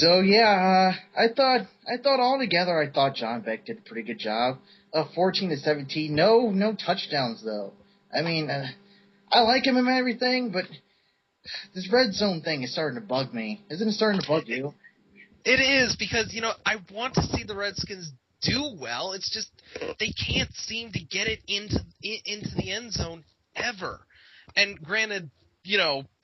So yeah, I thought altogether, I thought John Beck did a pretty good job. 14-17, no touchdowns though. I mean, I like him and everything, but this red zone thing is starting to bug me. Isn't it starting to bug you? It is, because, I want to see the Redskins do well. It's just they can't seem to get it into the end zone ever. And granted,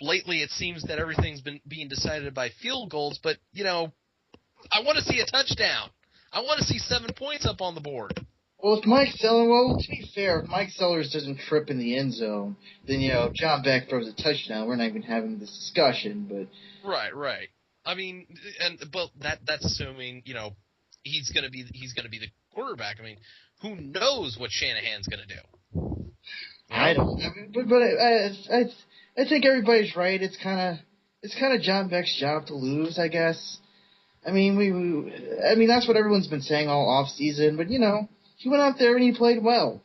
lately it seems that everything's been being decided by field goals, but, I want to see a touchdown. I want to see 7 points up on the board. Well, to be fair, if Mike Sellers doesn't trip in the end zone, then, John Beck throws a touchdown. We're not even having this discussion, but... Right. I mean, but that's assuming, he's gonna be the quarterback. I mean, who knows what Shanahan's gonna do? I don't. But I think everybody's right. It's kind of John Beck's job to lose, I guess. I mean, that's what everyone's been saying all off season. But he went out there and he played well,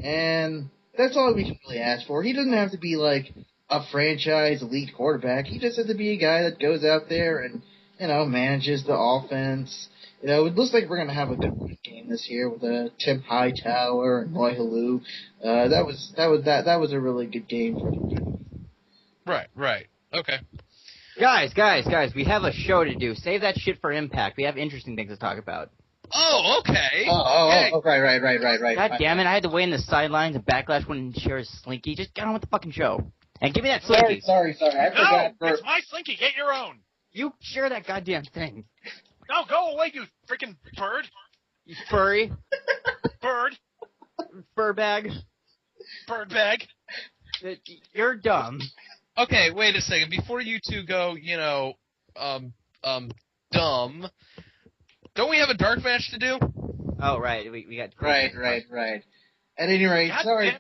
and that's all we can really ask for. He doesn't have to be like a franchise elite quarterback. He just has to be a guy that goes out there and, manages the offense. It looks like we're going to have a good game this year with Tim Hightower and Roy Halou. That was a really good game for him. Right. Okay. Guys, we have a show to do. Save that shit for Impact. We have interesting things to talk about. Oh, okay. Right. God damn it, I had to wait in the sidelines and Backlash wouldn't share his slinky. Just get on with the fucking show. And give me that slinky. Sorry. I forgot. No, it's my slinky. Get your own. You share that goddamn thing. No, go away, you freaking bird. You furry. Bird. Fur bag. Bird bag. You're dumb. Okay, wait a second. Before you two go, dumb, don't we have a dark match to do? Oh, right. We got... Right. At any rate, sorry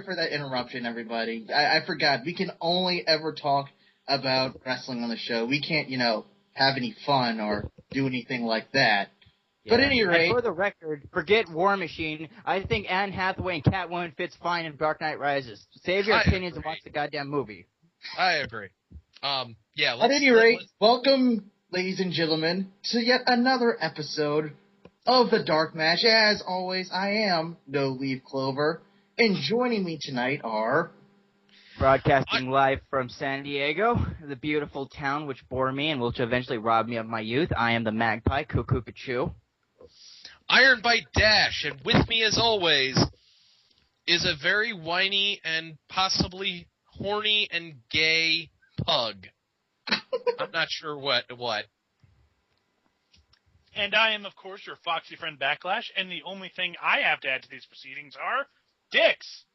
for that interruption, everybody. I forgot. We can only ever talk about wrestling on the show. We can't, have any fun or do anything like that. Yeah. But at any rate... And for the record, forget War Machine. I think Anne Hathaway and Catwoman fits fine in Dark Knight Rises. Save your opinions and watch the goddamn movie. I agree. At any rate, welcome, ladies and gentlemen, to yet another episode of the Dark Match. As always, I am No Leaf Clover, and joining me tonight are... Broadcasting live from San Diego, the beautiful town which bore me and which eventually robbed me of my youth. I am the Magpie, Cuckoo-Cachoo. Ironbite Dash, and with me as always is a very whiny and possibly horny and gay pug. I'm not sure what. And I am, of course, your foxy friend Backlash, and the only thing I have to add to these proceedings are dicks.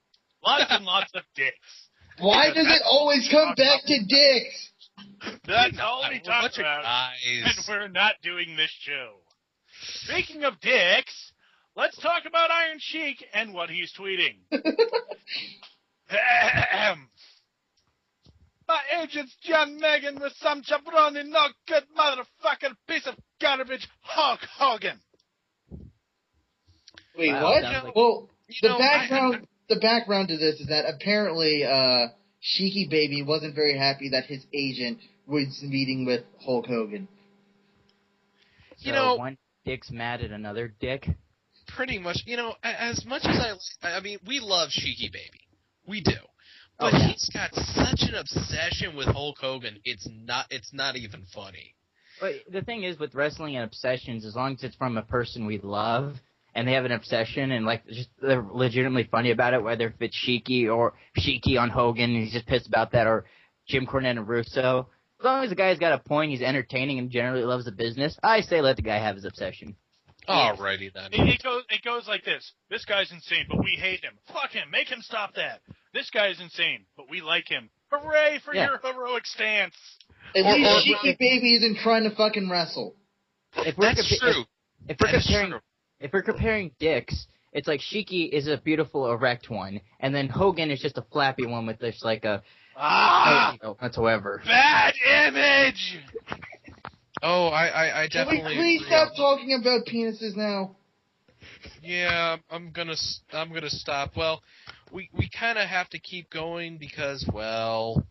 Lots and lots of dicks. Why does it always come back to dicks? That's all we talk about, guys. and we're not doing this show. Speaking of dicks, let's talk about Iron Sheik and what he's tweeting. My agent's John Megan with some jabroni, no good motherfucking piece of garbage, Hulk Hogan. Wait, Wow, what? Well, the background to this is that apparently Sheiky Baby wasn't very happy that his agent was meeting with Hulk Hogan. One dick's mad at another dick? Pretty much. As much as I mean, we love Sheiky Baby. We do. But he's got such an obsession with Hulk Hogan, it's not even funny. But the thing is, with wrestling and obsessions, as long as it's from a person we love, and they have an obsession, and they're legitimately funny about it, whether if it's Sheiky on Hogan, and he's just pissed about that, or Jim Cornette and Russo. As long as the guy's got a point, he's entertaining, and generally loves the business, I say let the guy have his obsession. Alrighty then. It goes like this. This guy's insane, but we hate him. Fuck him. Make him stop that. This guy's insane, but we like him. Hooray for your heroic stance. At least Sheiky Baby isn't trying to fucking wrestle. That's true. If we're comparing dicks, it's like Sheiky is a beautiful erect one, and then Hogan is just a flappy one with just like a whatsoever. Bad image. Oh, I definitely. Can we please stop talking about penises now? Yeah, I'm gonna stop. Well, we kind of have to keep going because, well,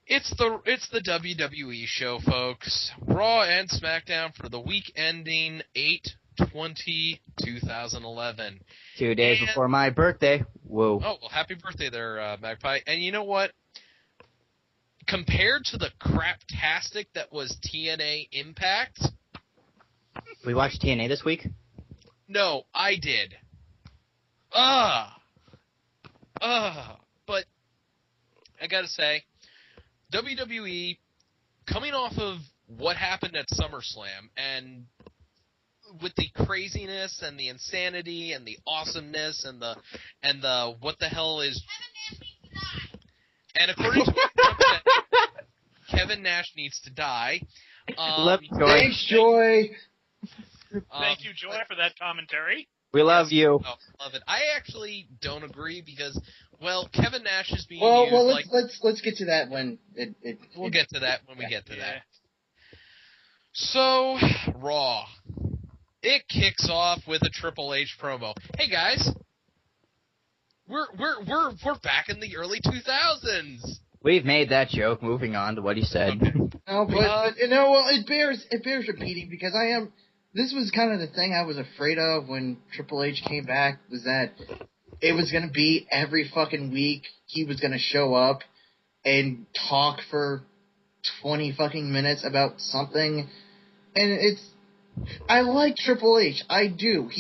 It's the WWE show, folks. Raw and SmackDown for the week ending 8/20/2011. 2 days before my birthday. Whoa. Oh, well, happy birthday there, Magpie. And you know what? Compared to the craptastic that was TNA Impact... We watched TNA this week? No, I did. But I gotta say, WWE, coming off of what happened at SummerSlam, and with the craziness and the insanity and the awesomeness and the what the hell is... And according to Kevin Nash needs to die. Love you, Joy. Thanks, Joy. Thank you, Joy, for that commentary. We love you. Oh, love it. I actually don't agree because, well, Kevin Nash is being Well, used let's get to that when we'll get to that when we get to Yeah. that. So, Raw. It kicks off with a Triple H promo. Hey guys, we're back in the early 2000s. We've made that joke. Moving on to what he said. Okay. No, but you know, well, it bears repeating because this was kind of the thing I was afraid of when Triple H came back, was that it was going to be every fucking week he was going to show up and talk for 20 fucking minutes about something. And I like Triple H. I do.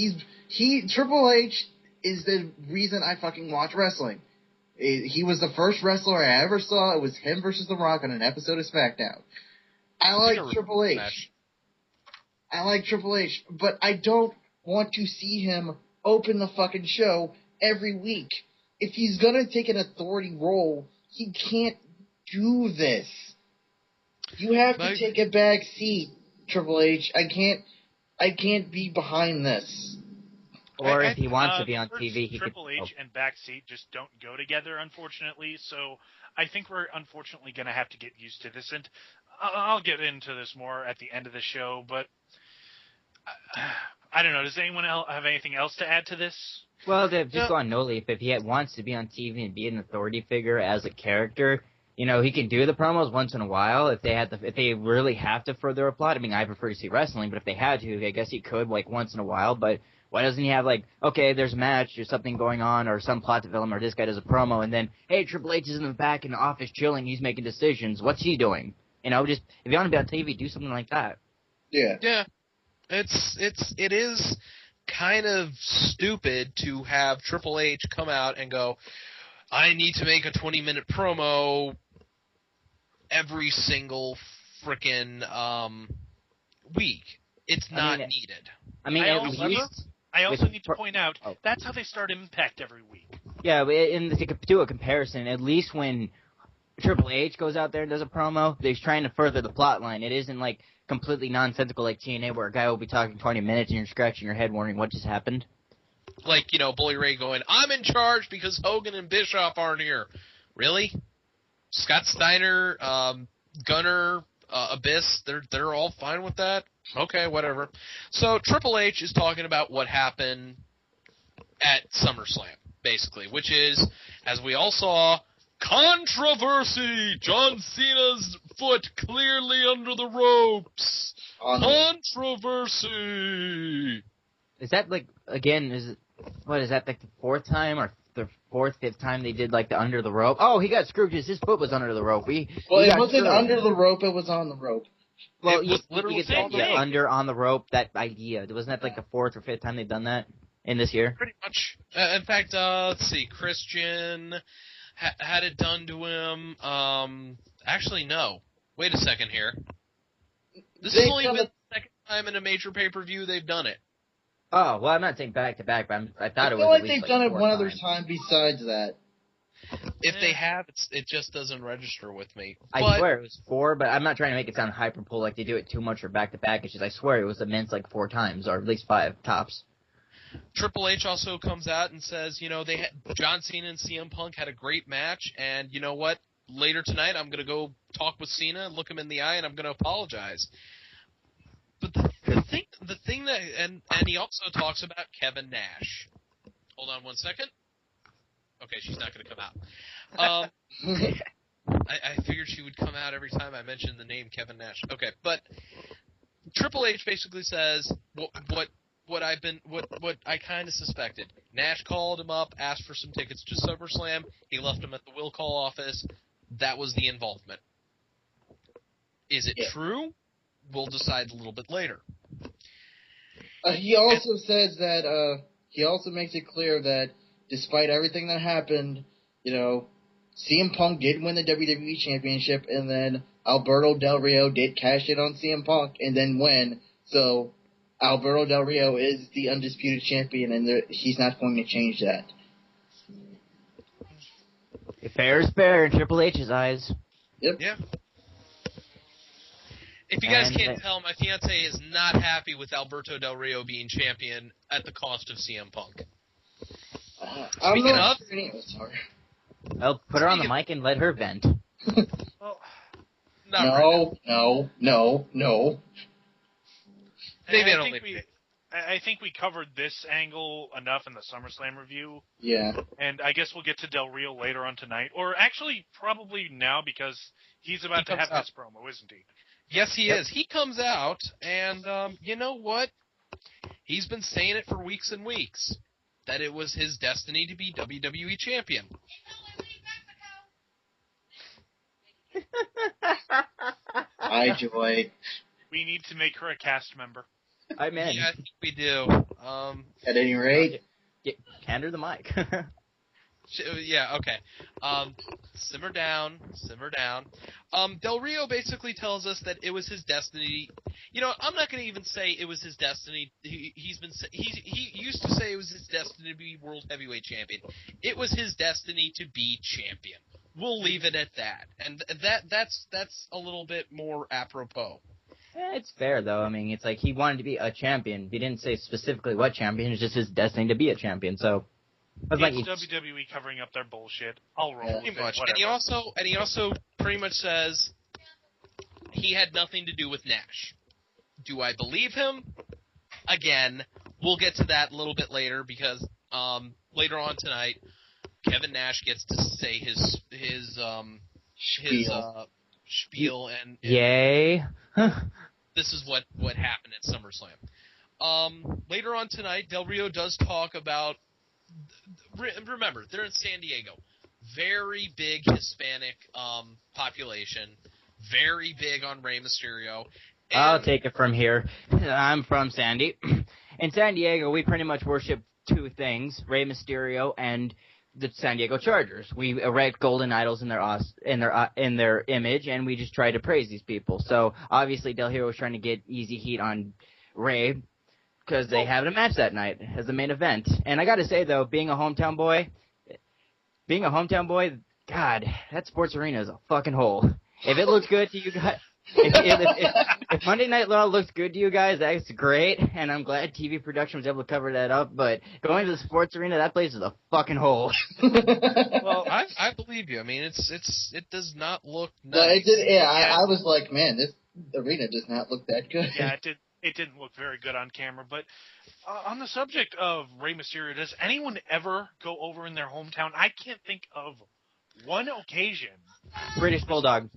Triple H is the reason I fucking watch wrestling. He was the first wrestler I ever saw. It was him versus The Rock on an episode of SmackDown. I like Triple H. I like Triple H, but I don't want to see him open the fucking show every week. If he's gonna take an authority role, he can't do this. You have to take a back seat, Triple H. I can't be behind this. Or if he wants to be on the TV, he Triple could... H and backseat just don't go together, unfortunately. So I think we're unfortunately going to have to get used to this. And I'll get into this more at the end of the show, but I don't know. Does anyone else have anything else to add to this? Well, just go on No Leaf. If he wants to be on TV and be an authority figure as a character, you know, he can do the promos once in a while if they really have to further a plot. I mean, I prefer to see wrestling, but if they had to, I guess he could, like, once in a while. But why doesn't he have, like, okay, there's a match, there's something going on, or some plot development, or this guy does a promo, and then, hey, Triple H is in the back in the office chilling, he's making decisions. What's he doing? You know, just, if you want to be on TV, do something like that. Yeah. Yeah. It is kind of stupid to have Triple H come out and go, I need to make a 20-minute promo every single frickin' week. It's not needed. I mean, I also need to point out, that's how they start Impact every week. Yeah, and to do a comparison, at least when Triple H goes out there and does a promo, he's trying to further the plot line. It isn't like completely nonsensical like TNA where a guy will be talking 20 minutes and you're scratching your head wondering what just happened. Like, you know, Bully Ray going, I'm in charge because Hogan and Bischoff aren't here. Really? Scott Steiner, Gunner, Abyss, they're all fine with that? Okay, whatever. So Triple H is talking about what happened at SummerSlam, basically, which is, as we all saw, controversy! John Cena's foot clearly under the ropes! Controversy! Is that, like, again, is that, like, the fourth time or the fifth time they did, like, the under the rope? Oh, he got screwed because his foot was under the rope. It wasn't under the rope, it was on the rope. Well, it was literally you get under on the rope, that idea. Wasn't that, like, the fourth or fifth time they've done that in this year? Pretty much. In fact, let's see, Christian had it done to him. Actually, no. Wait a second here. This has only been the second time in a major pay-per-view they've done it. Oh, well, I'm not saying back-to-back, but I thought it was I feel like at least they've done it one other time. time besides that. If they have, it just doesn't register with me. I swear it was 4, but I'm not trying to make it sound hyperbole like they do it too much or back-to-back. It's just I swear it was immense like 4 times, or at least 5 tops. Triple H also comes out and says, you know, John Cena and CM Punk had a great match, and you know what? Later tonight, I'm going to go talk with Cena, look him in the eye, and I'm going to apologize. But the thing that, and he also talks about Kevin Nash. Hold on one second. Okay, she's not going to come out. I figured she would come out every time I mentioned the name Kevin Nash. Okay, but Triple H basically says what I kind of suspected. Nash called him up, asked for some tickets to SummerSlam. He left them at the will call office. That was the involvement. Is it true? We'll decide a little bit later. He also says that he also makes it clear that despite everything that happened, CM Punk did win the WWE Championship, and then Alberto Del Rio did cash in on CM Punk and then win. So Alberto Del Rio is the undisputed champion, and he's not going to change that. Fair is fair in Triple H's eyes. Yep. Yeah. If you guys can't tell, my fiance is not happy with Alberto Del Rio being champion at the cost of CM Punk. Speaking of... Sorry. Well, put her on the mic and let her vent. Well, No. Maybe I think we covered this angle enough in the SummerSlam review. Yeah. And I guess we'll get to Del Rio later on tonight. Or actually, probably now, because he's about to have his promo, isn't he? Yes, he is. He comes out, and you know what? He's been saying it for weeks and weeks, that it was his destiny to be WWE champion. Hi, Joy. We need to make her a cast member. I'm in. Yeah, I think we do. At any rate. Hand her the mic. Yeah, okay. Simmer down. Del Rio basically tells us that it was his destiny. I'm not going to even say it was his destiny. He used to say it was his destiny to be World Heavyweight Champion. It was his destiny to be champion. We'll leave it at that. And that's a little bit more apropos. It's fair, though. I mean, it's like he wanted to be a champion. He didn't say specifically what champion. It's just his destiny to be a champion. So, it's like WWE covering up their bullshit. I'll roll with it. Whatever. And he also pretty much says he had nothing to do with Nash. Do I believe him? Again, we'll get to that a little bit later because later on tonight, Kevin Nash gets to say his spiel and yay. This is what happened at SummerSlam. Later on tonight, Del Rio does talk about. Remember, they're in San Diego. Very big Hispanic population. Very big on Rey Mysterio. I'll take it from here. I'm from Sandy. In San Diego, we pretty much worship two things: Rey Mysterio and the San Diego Chargers. We erect golden idols in their image, and we just try to praise these people. So obviously, Del Rio was trying to get easy heat on Rey because they had a match that night as the main event. And I got to say though, being a hometown boy, God, that sports arena is a fucking hole. If it looks good to you guys. If Monday Night Raw looks good to you guys, that's great, and I'm glad TV production was able to cover that up, but going to the sports arena, that place is a fucking hole. Well, I believe you. I mean, it does not look nice. No, it did, I was like, man, this arena does not look that good. Yeah, it didn't look very good on camera, but on the subject of Rey Mysterio, does anyone ever go over in their hometown? I can't think of one occasion. British Bulldog.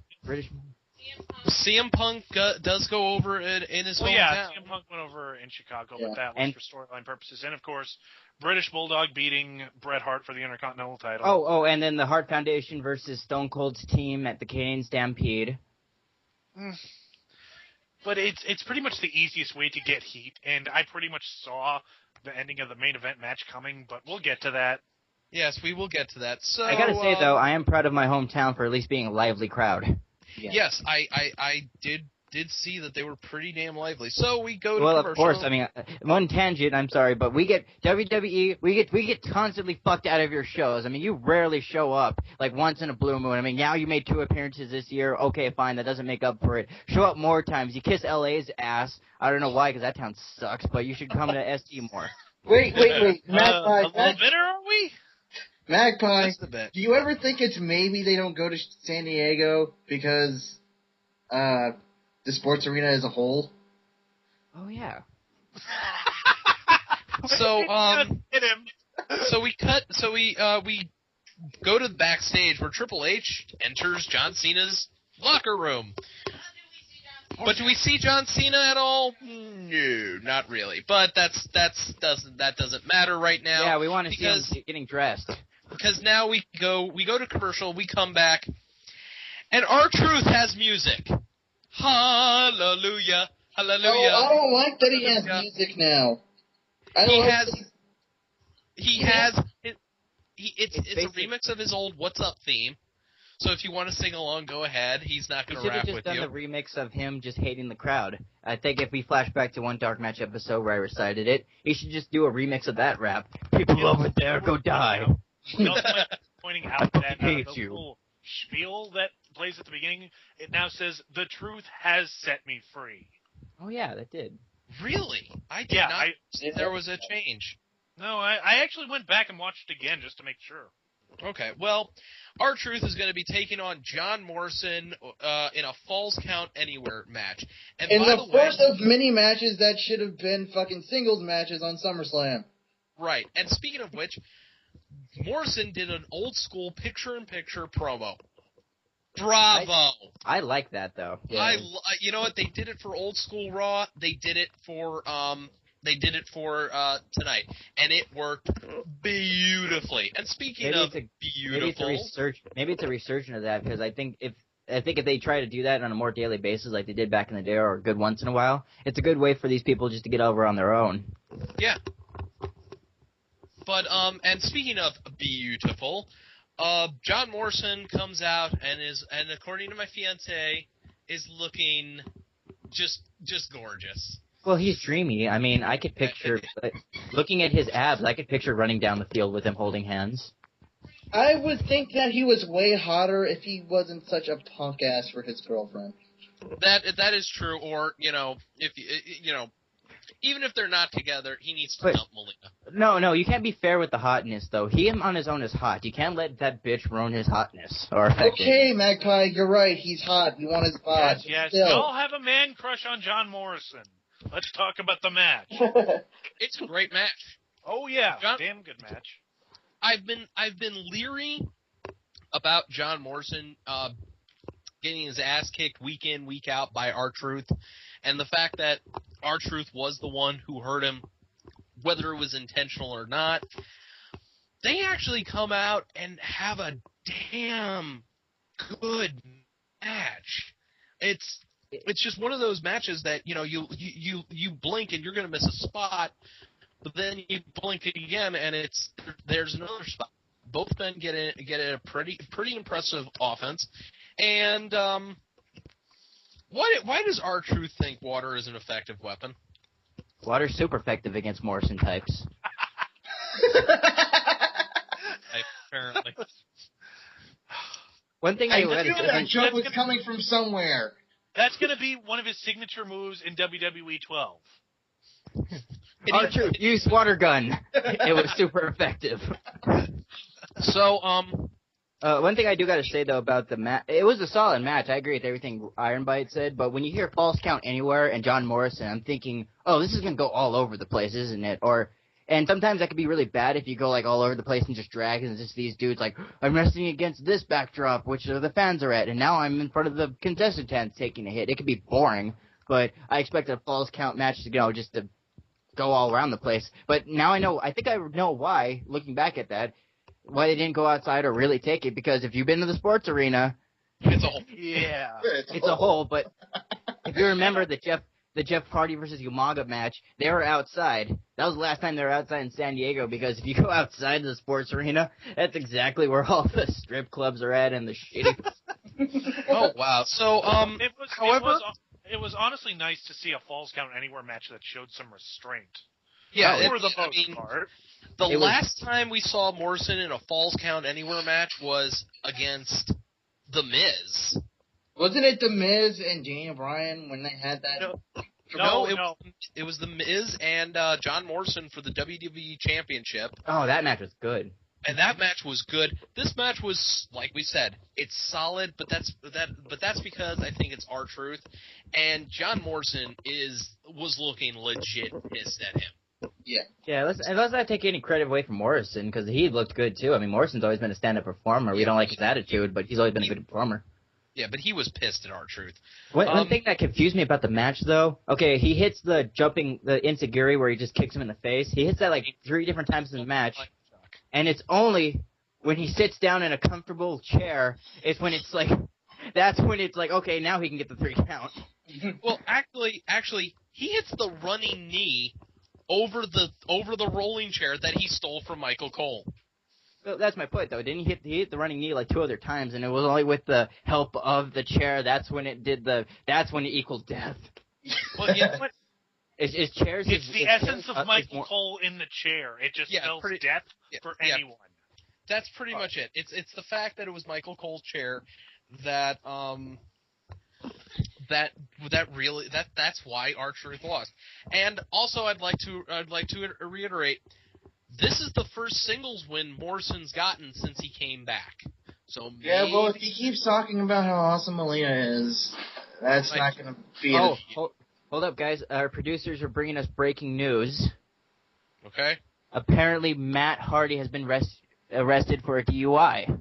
CM Punk does go over in his hometown. Yeah, CM Punk went over in Chicago, but that was for storyline purposes. And, of course, British Bulldog beating Bret Hart for the Intercontinental title. Oh, and then the Hart Foundation versus Stone Cold's team at the Canadian Stampede. But it's pretty much the easiest way to get heat, and I pretty much saw the ending of the main event match coming, but we'll get to that. Yes, we will get to that. So I gotta say, though, I am proud of my hometown for at least being a lively crowd. Yeah. Yes, I did see that they were pretty damn lively. So we go to commercial. Of course. I mean, one tangent. I'm sorry, but we get WWE. We get constantly fucked out of your shows. I mean, you rarely show up like once in a blue moon. I mean, now you made 2 appearances this year. Okay, fine, that doesn't make up for it. Show up more times. You kiss LA's ass. I don't know why, because that town sucks. But you should come to SC more. Wait. Magpie, a little bitter, are we? Magpie, do you ever think it's maybe they don't go to San Diego because the sports arena as a whole? Oh yeah. So we go to the backstage where Triple H enters John Cena's locker room. But do we see John Cena at all? No, not really. But that doesn't matter right now. Yeah, we want to see him getting dressed. Because now we go to commercial, we come back, and R-Truth has music. Hallelujah, hallelujah. Oh, I don't like that he has music now. It's a remix of his old What's Up theme. So if you want to sing along, go ahead. He's not going to rap with you. He should have just done the remix of him just hating the crowd. I think if we flash back to one Dark Match episode where I recited it, he should just do a remix of that rap. People over there, go die. We also might be pointing out that the little spiel that plays at the beginning, it now says, "The truth has set me free." Oh yeah, that did. Really? I did not see there was a change. No, I actually went back and watched it again just to make sure. Okay, well, R-Truth is going to be taking on John Morrison in a Falls Count Anywhere match. And in by the first of many matches that should have been fucking singles matches on SummerSlam. Right, and speaking of which, Morrison did an old-school picture-in-picture promo. Bravo! I like that, though. Yeah. You know what? They did it for old-school Raw. They did it for tonight, and it worked beautifully. And speaking of beautiful, maybe it's a resurgence of that, because I think if they try to do that on a more daily basis, like they did back in the day, or a good once in a while, it's a good way for these people just to get over on their own. Yeah. But and speaking of beautiful, John Morrison comes out and according to my fiancee, is looking just gorgeous. Well, he's dreamy. I mean, I could picture, looking at his abs, I could picture running down the field with him holding hands. I would think that he was way hotter if he wasn't such a punk ass for his girlfriend. That is true. Or even if they're not together, he needs to dump Melina. No, you can't be fair with the hotness, though. Him on his own is hot. You can't let that bitch ruin his hotness. Okay, Magpie, you're right. He's hot. You want his bod. Yes. Y'all have a man crush on John Morrison. Let's talk about the match. It's a great match. Oh yeah, damn good match. I've been leery about John Morrison getting his ass kicked week in, week out by R-Truth, and the fact that R-Truth was the one who hurt him, whether it was intentional or not. They actually come out and have a damn good match. It's just one of those matches that, you blink and you're going to miss a spot, but then you blink again and there's another spot. Both men get a pretty impressive offense. And why does R-Truth think water is an effective weapon? Water's super effective against Morrison types. Apparently. One thing I knew that joke was coming from somewhere. That's going to be one of his signature moves in WWE 12. R-Truth, use water gun. It was super effective. So, one thing I do got to say, though, about the match, it was a solid match. I agree with everything Ironbite said, but when you hear Falls Count Anywhere and John Morrison, I'm thinking, oh, this is going to go all over the place, isn't it? And sometimes that could be really bad if you go, all over the place and just drag, and it's just these dudes I'm wrestling against this backdrop, which the fans are at, and now I'm in front of the contestant tents taking a hit. It could be boring, but I expect a Falls Count match to, just to go all around the place. But now I think I know why, looking back at that, why they didn't go outside or really take it, because if you've been to the sports arena, it's a hole. Yeah. It's a hole, but if you remember the Jeff Hardy versus Umaga match, they were outside. That was the last time they were outside in San Diego, because if you go outside the sports arena, that's exactly where all the strip clubs are at and the shitty... Oh, wow. So, it was honestly nice to see a Falls Count Anywhere match that showed some restraint. Yeah, for the most part. The last time we saw Morrison in a Falls Count Anywhere match was against The Miz. Wasn't it The Miz and Daniel Bryan when they had that? No. It was The Miz and John Morrison for the WWE Championship. Oh, that match was good. And that match was good. This match was, like we said, it's solid, but that's because I think it's R-Truth, and John Morrison was looking legit pissed at him. Yeah, let's not take any credit away from Morrison, because he looked good, too. I mean, Morrison's always been a stand-up performer. We don't like his attitude, but he's always been a good performer. Yeah, but he was pissed at R-Truth. One thing that confused me about the match, though, okay, he hits the Insiguri where he just kicks him in the face. He hits that like 3 different times in the match, and it's only when he sits down in a comfortable chair is when it's like, that's when it's like, okay, now he can get the 3 count. Well, actually, he hits the running knee over the rolling chair that he stole from Michael Cole. Well, that's my point, though. Didn't he hit the running knee like 2 other times, and it was only with the help of the chair. That's when it equaled death. Well, you know what? It's chairs. It's the essence of Michael Cole in the chair. It just spells death for anyone. That's pretty much it. It's the fact that it was Michael Cole's chair that's why R-Truth lost. And also, I'd like to reiterate, this is the first singles win Morrison's gotten since he came back. So yeah, well, if he keeps talking about how awesome Melina is, that's not going to be. Hold up, guys! Our producers are bringing us breaking news. Okay. Apparently, Matt Hardy has been arrested for a DUI.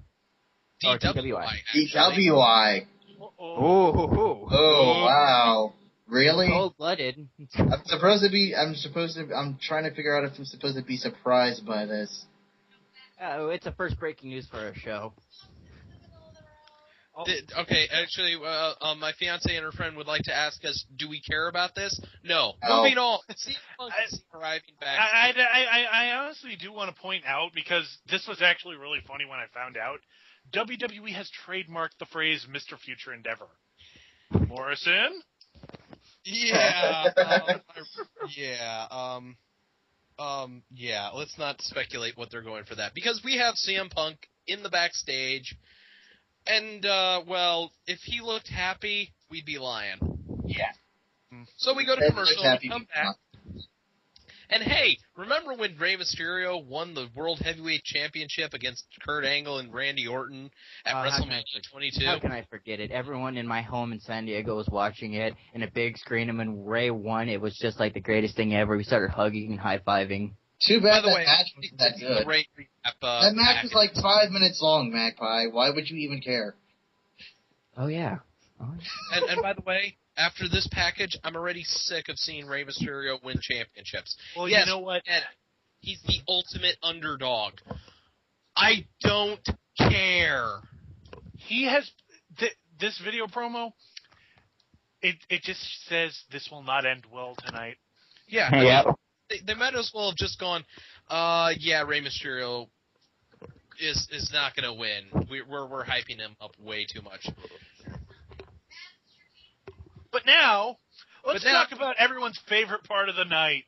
DWI. DWI. Oh, wow. Really? Cold-blooded. I'm trying to figure out if I'm supposed to be surprised by this. It's a first breaking news for our show. Okay, actually, my fiance and her friend would like to ask us, do we care about this? No. Oh. Moving on. CM Punk is arriving back. I honestly do want to point out, because this was actually really funny when I found out, WWE has trademarked the phrase Mr. Future Endeavor. Morrison? Yeah. Let's not speculate what they're going for that, because we have CM Punk in the backstage, and if he looked happy, we'd be lying. Yeah. So we go to commercial, we come back, and hey, remember when Rey Mysterio won the World Heavyweight Championship against Kurt Angle and Randy Orton at WrestleMania 22? How can I forget it? Everyone in my home in San Diego was watching it in a big screen, and when Rey won, it was just like the greatest thing ever. We started hugging and high-fiving. Too bad that match wasn't that good. That match was like 5 minutes long, Magpie. Why would you even care? Oh, yeah. And by the way, after this package, I'm already sick of seeing Rey Mysterio win championships. Well, yes, you know what? Ed, he's the ultimate underdog. I don't care. He has this video promo. It just says this will not end well tonight. Yeah. Yeah. They might as well have just gone. Rey Mysterio is not going to win. We're hyping him up way too much. But now, let's talk about everyone's favorite part of the night.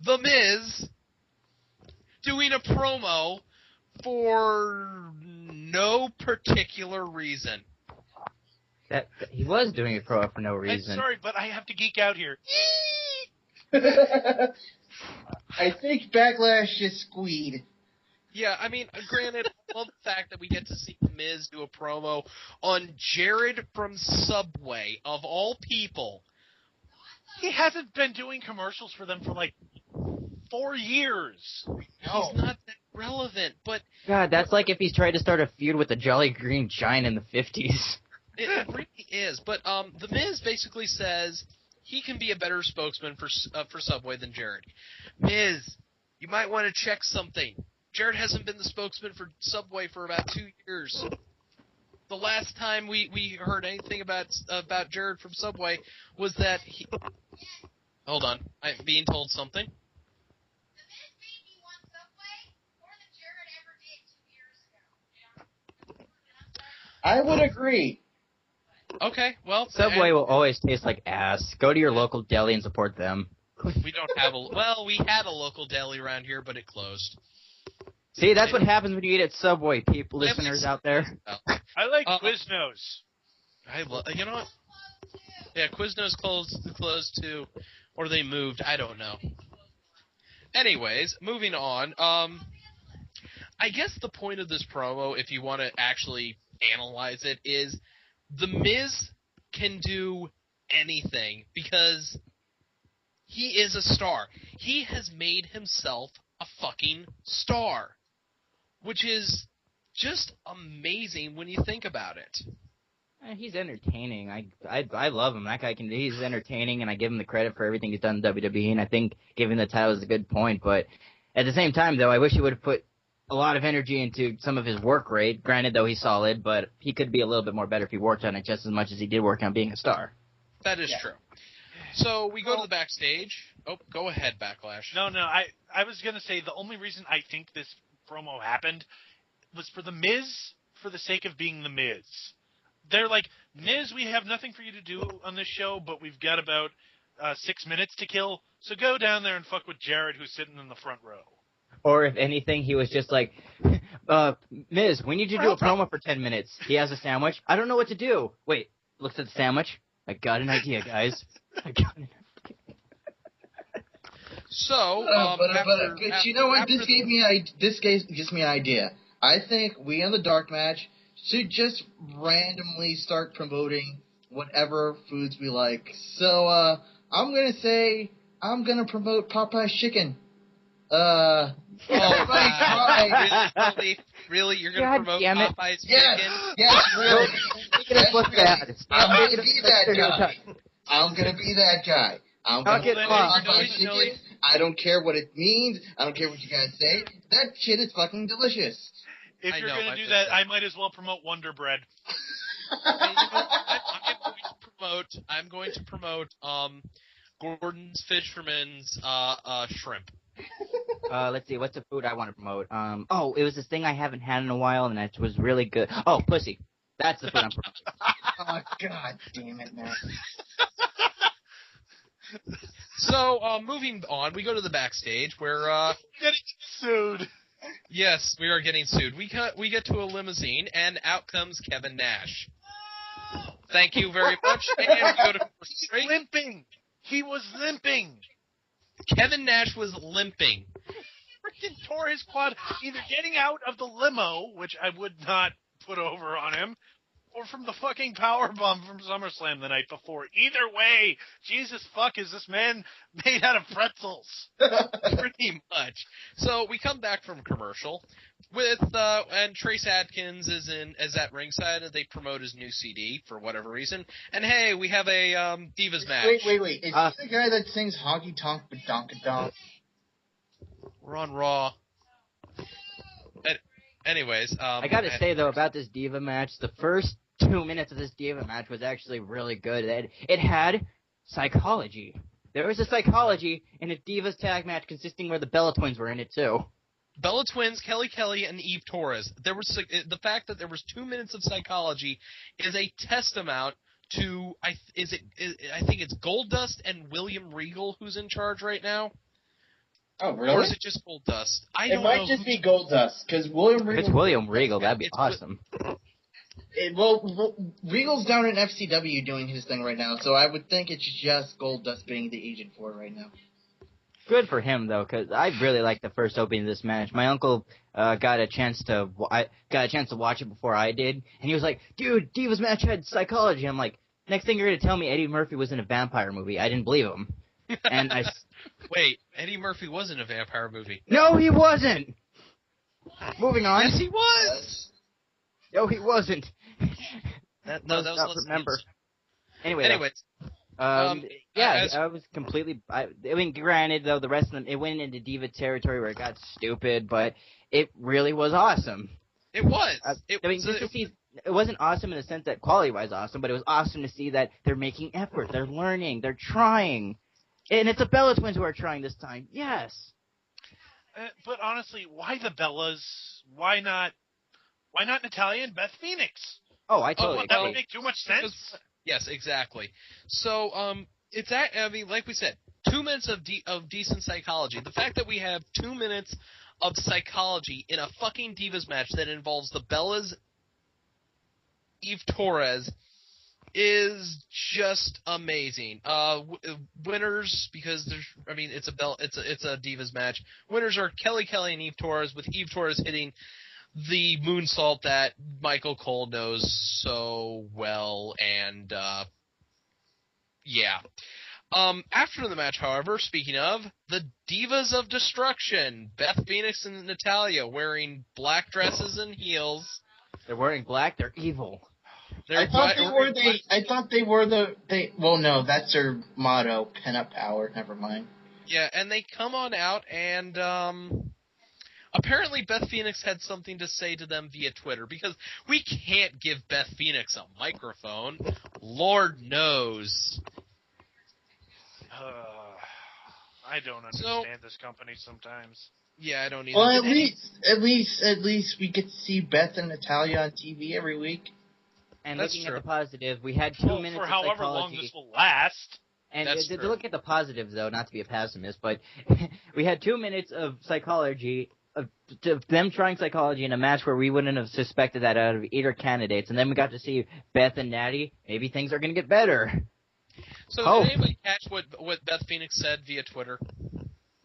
The Miz doing a promo for no particular reason. That he was doing a promo for no reason. I'm sorry, but I have to geek out here. I think Backlash is squeed. Yeah, I mean, granted, I love the fact that we get to see The Miz do a promo on Jared from Subway, of all people. He hasn't been doing commercials for them for like 4 years. No. He's not that relevant, but... God, that's like if he's trying to start a feud with the Jolly Green Giant in the 50s. It really is, but The Miz basically says he can be a better spokesman for Subway than Jared. Miz, you might want to check something. Jared hasn't been the spokesman for Subway for about 2 years. The last time we heard anything about Jared from Subway was that he... Hold on. I'm being told something. The Miz made me want Subway more than Jared ever did 2 years ago. I would agree. Okay, well... Subway will always taste like ass. Go to your local deli and support them. We don't have we had a local deli around here, but it closed. See, that's what happens when you eat at Subway, people, listeners out there. I like Quiznos. You know what? Yeah, Quiznos closed too, or they moved. I don't know. Anyways, moving on. I guess the point of this promo, if you want to actually analyze it, is The Miz can do anything because He is a star. He has made himself a fucking star, which is just amazing when you think about it. He's entertaining. I love him. That guy he's entertaining, and I give him the credit for everything he's done in WWE, and I think giving the title is a good point. But at the same time, though, I wish he would have put a lot of energy into some of his work rate. Granted, though, he's solid, but he could be a little bit more better if he worked on it just as much as he did work on being a star. That is true. So we go to the backstage. Oh, go ahead, Backlash. No, I was going to say the only reason I think this promo happened was for The Miz, for the sake of being The Miz. They're like, Miz, we have nothing for you to do on this show, but we've got about 6 minutes to kill, so go down there and fuck with Jared, who's sitting in the front row. Or if anything, he was just like, Miz, we need you to do a promo for 10 minutes. He has a sandwich. I don't know what to do. Wait, looks at the sandwich. I got an idea, guys. I got an idea. So, but you know what? This gives me an idea. I think we on the Dark Match should just randomly start promoting whatever foods we like. So, I'm gonna promote Popeye's chicken. Everybody try. Really? You're gonna promote Popeye's chicken? Yes, really. I'm gonna be that guy. I'm gonna promote Popeye's chicken. I don't care what it means. I don't care what you guys say. That shit is fucking delicious. If you're going to do that, I might as well promote Wonder Bread. I'm going to promote Gordon's Fisherman's shrimp. Let's see, what's a food I want to promote? It was this thing I haven't had in a while, and it was really good. Oh, pussy. That's the food I'm promoting. Oh, God damn it, man. So, moving on, we go to the backstage where Getting sued. Yes, we are getting sued. We get to a limousine, and out comes Kevin Nash. Thank you very much. And we go to He's limping. He was limping. Kevin Nash was limping. Freaking tore his quad either getting out of the limo, which I would not put over on him, or from the fucking powerbomb from SummerSlam the night before. Either way, Jesus fuck, is this man made out of pretzels? Pretty much. So we come back from commercial with and Trace Adkins is at ringside, and they promote his new CD for whatever reason. And hey, we have a Divas match. Wait. Is this the guy that sings Honky Tonk Badonka Donk? We're on Raw. Anyways, I gotta say though about this Diva match, the first 2 minutes of this Diva match was actually really good. It had psychology. There was a psychology in a Divas tag match consisting where the Bella Twins were in it too. Bella Twins, Kelly, and Eve Torres. There was the fact that there was 2 minutes of psychology is a testament to I think it's Goldust and William Regal who's in charge right now. Oh, really? Or is it just Goldust? It might just be Goldust, because William Regal... If it's William Regal, that'd be awesome. Regal's down in FCW doing his thing right now, so I would think it's just Goldust being the agent for it right now. Good for him, though, because I really liked the first opening of this match. My uncle got a chance to watch it before I did, and he was like, dude, Divas match had psychology. I'm like, next thing you're going to tell me Eddie Murphy was in a vampire movie. I didn't believe him. And I... Wait, Eddie Murphy was in a vampire movie. No, he wasn't! Moving on. Yes, he was! No, he wasn't. That was remember. Anyways. I was completely... I mean, granted, though, the rest of them, it went into Diva territory where it got stupid, but it really was awesome. It was. It wasn't awesome in the sense that quality-wise awesome, but it was awesome to see that they're making effort, they're learning, they're trying. And it's the Bella Twins who are trying this time. Yes. But honestly, why the Bellas? Why not Natalya and Beth Phoenix? Oh, I totally agree. That would make too much sense. Yes, exactly. So, like we said, 2 minutes of decent psychology. The fact that we have 2 minutes of psychology in a fucking Divas match that involves the Bellas, Eve Torres, is just amazing. Winners, because it's a Divas match. Winners are Kelly and Eve Torres, with Eve Torres hitting the moonsault that Michael Cole knows so well, and yeah. After the match, however, speaking of, the Divas of Destruction, Beth Phoenix and Natalya wearing black dresses and heels. They're wearing black. They're evil. I thought they were well, no, that's their motto, pin-up power, never mind. Yeah, and they come on out, and apparently Beth Phoenix had something to say to them via Twitter, because we can't give Beth Phoenix a microphone. Lord knows. I don't understand this company sometimes. Yeah, I don't either. Well, at least we get to see Beth and Natalya on TV every week. And That's looking true. at the positive, we had 2 minutes for of however psychology. long this will last. And That's to true. look at the positives, though, not to be a pessimist, but we had 2 minutes of psychology, of them trying psychology in a match where we wouldn't have suspected that out of either candidates. And then we got to see Beth and Natty. Maybe things are going to get better. So Oh. did anybody catch what Beth Phoenix said via Twitter?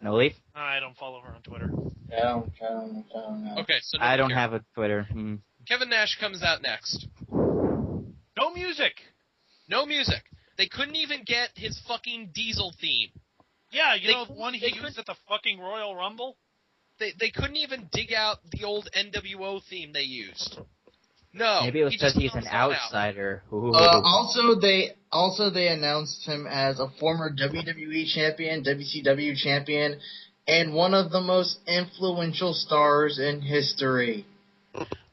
No, Leaf? I don't follow her on Twitter. No. Okay, so I don't care. have a Twitter. Kevin Nash comes out next. No music. No music. They couldn't even get his fucking Diesel theme. Yeah, They the one he used at the fucking Royal Rumble? They couldn't even dig out the old NWO theme they used. No. Maybe it was he because just he's an comes on out. outsider. Ooh. Also they announced him as a former WWE champion, WCW champion, and one of the most influential stars in history.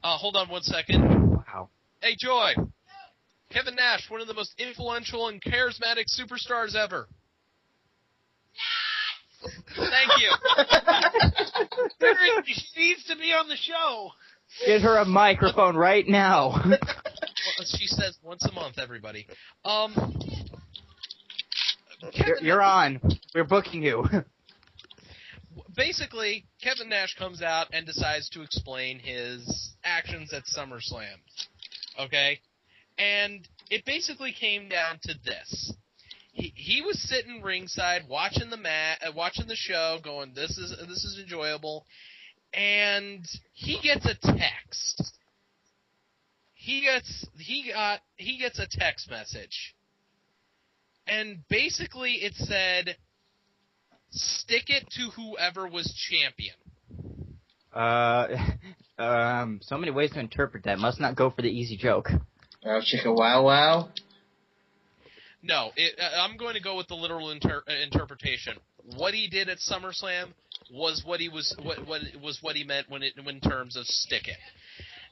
Hold on 1 second. Wow. Hey, Joy. Kevin Nash, one of the most influential and charismatic superstars ever. Thank you. Seriously, she needs to be on the show. Get her a microphone right now. Well, she says once a month, everybody. You're on. We're booking you. Basically, Kevin Nash comes out and decides to explain his actions at SummerSlam. Okay? And it basically came down to this. He was sitting ringside watching the show, going, "This is enjoyable," and he gets a text. He gets a text message, and basically it said, "Stick it to whoever was champion." So many ways to interpret that. Must not go for the easy joke. Oh, chicka wow wow. No, I'm going to go with the literal interpretation. What he did at SummerSlam was what he meant in terms of stick it,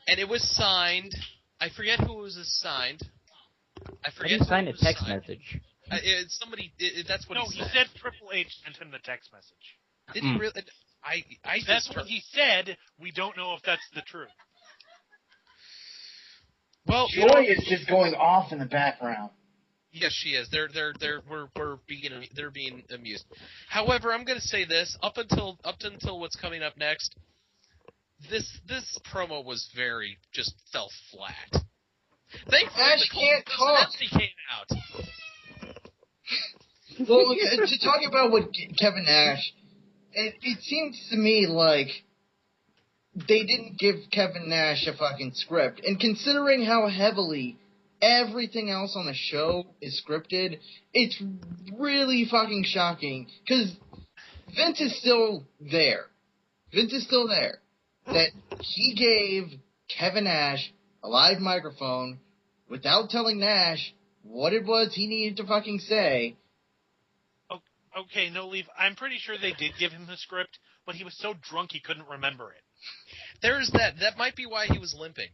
and it was signed. I forget who it was signed. I forget. He signed who a it was text signed. message. It's somebody. That's what No, he he said. said Triple H sent him the text message. Did he really? That's what he said. We don't know if that's the truth. Well, Joy is just going off in the background. yes, she is. We're being amused. However, I'm going to say this: up until what's coming up next, this promo was just fell flat. Thankfully, Nash the can't talk. came out. Well, to talk about what Kevin Nash, it seems to me like they didn't give Kevin Nash a fucking script. And considering how heavily everything else on the show is scripted, it's really fucking shocking. Because Vince is still there. That he gave Kevin Nash a live microphone without telling Nash what it was he needed to fucking say. Okay, no, Leave. I'm pretty sure they did give him the script, but he was so drunk he couldn't remember it. There's that. That might be why he was limping.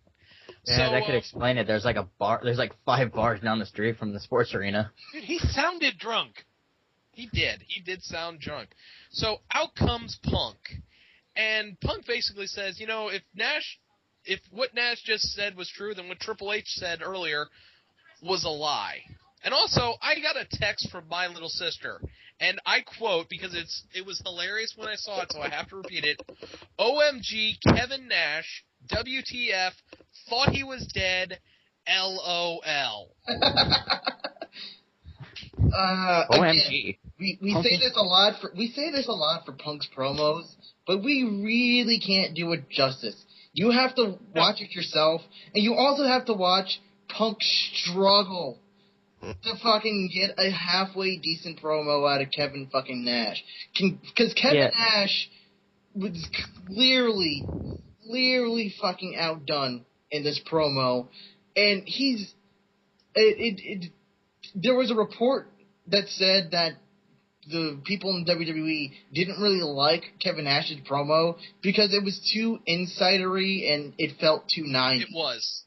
Yeah, So, that could explain it. There's like a bar. There's like 5 bars down the street from the sports arena. Dude, he sounded drunk. He did sound drunk. So out comes Punk, and Punk basically says, if what Nash just said was true, then what Triple H said earlier was a lie. And also, I got a text from my little sister, and I quote, because it was hilarious when I saw it, so I have to repeat it. OMG, Kevin Nash, WTF, thought he was dead, LOL. OMG. Again, we say this a lot for Punk's promos, but we really can't do it justice. You have to watch it yourself, and you also have to watch Punk struggle to fucking get a halfway decent promo out of Kevin fucking Nash. Because Kevin Nash was clearly fucking outdone in this promo, and there was a report that said that the people in WWE didn't really like Kevin Nash's promo because it was too insidery and it felt too 90s. It was.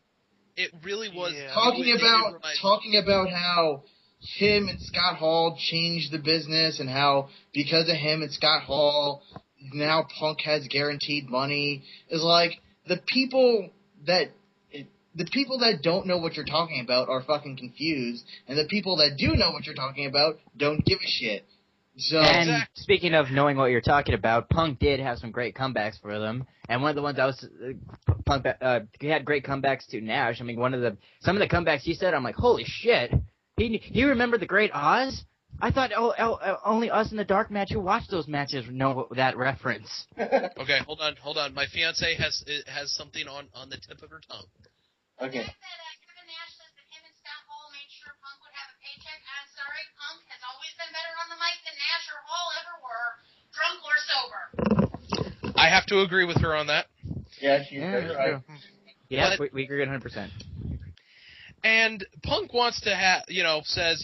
It really was. Yeah. Talking about how him and Scott Hall changed the business and how because of him and Scott Hall now Punk has guaranteed money is like the people that don't know what you're talking about are fucking confused, and the people that do know what you're talking about don't give a shit. So, and speaking of knowing what you're talking about, Punk did have some great comebacks for them, and one of the ones he had great comebacks to Nash. I mean, some of the comebacks he said, I'm like, holy shit, he remembered the Great Oz? I thought only us in the dark match who watched those matches know that reference. Okay, hold on. My fiance has something on the tip of her tongue. Okay. Kevin Nash says that him and Scott Hall made sure Punk would have a paycheck. And I'm sorry, Punk has always been better on the mic than Nash or Hall ever were, drunk or sober. I have to agree with her on that. Yeah, she's right. Yeah, we agree 100%. And Punk wants to says,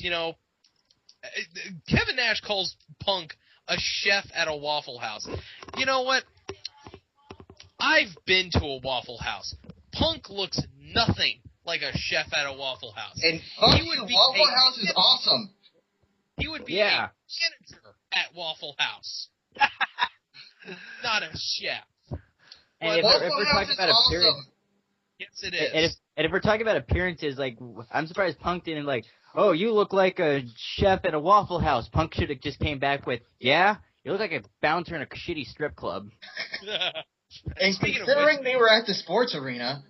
Kevin Nash calls Punk a chef at a Waffle House. You know what? I've been to a Waffle House. Punk looks nothing like a chef at a Waffle House. And Waffle House is awesome. He would be a janitor at Waffle House. Not a chef. And if we're talking about appearances, yes, it is. And if we're talking about appearances, like, I'm surprised Punk didn't oh, you look like a chef at a Waffle House. Punk should have just came back with, yeah, you look like a bouncer in a shitty strip club. And considering they were at the sports arena.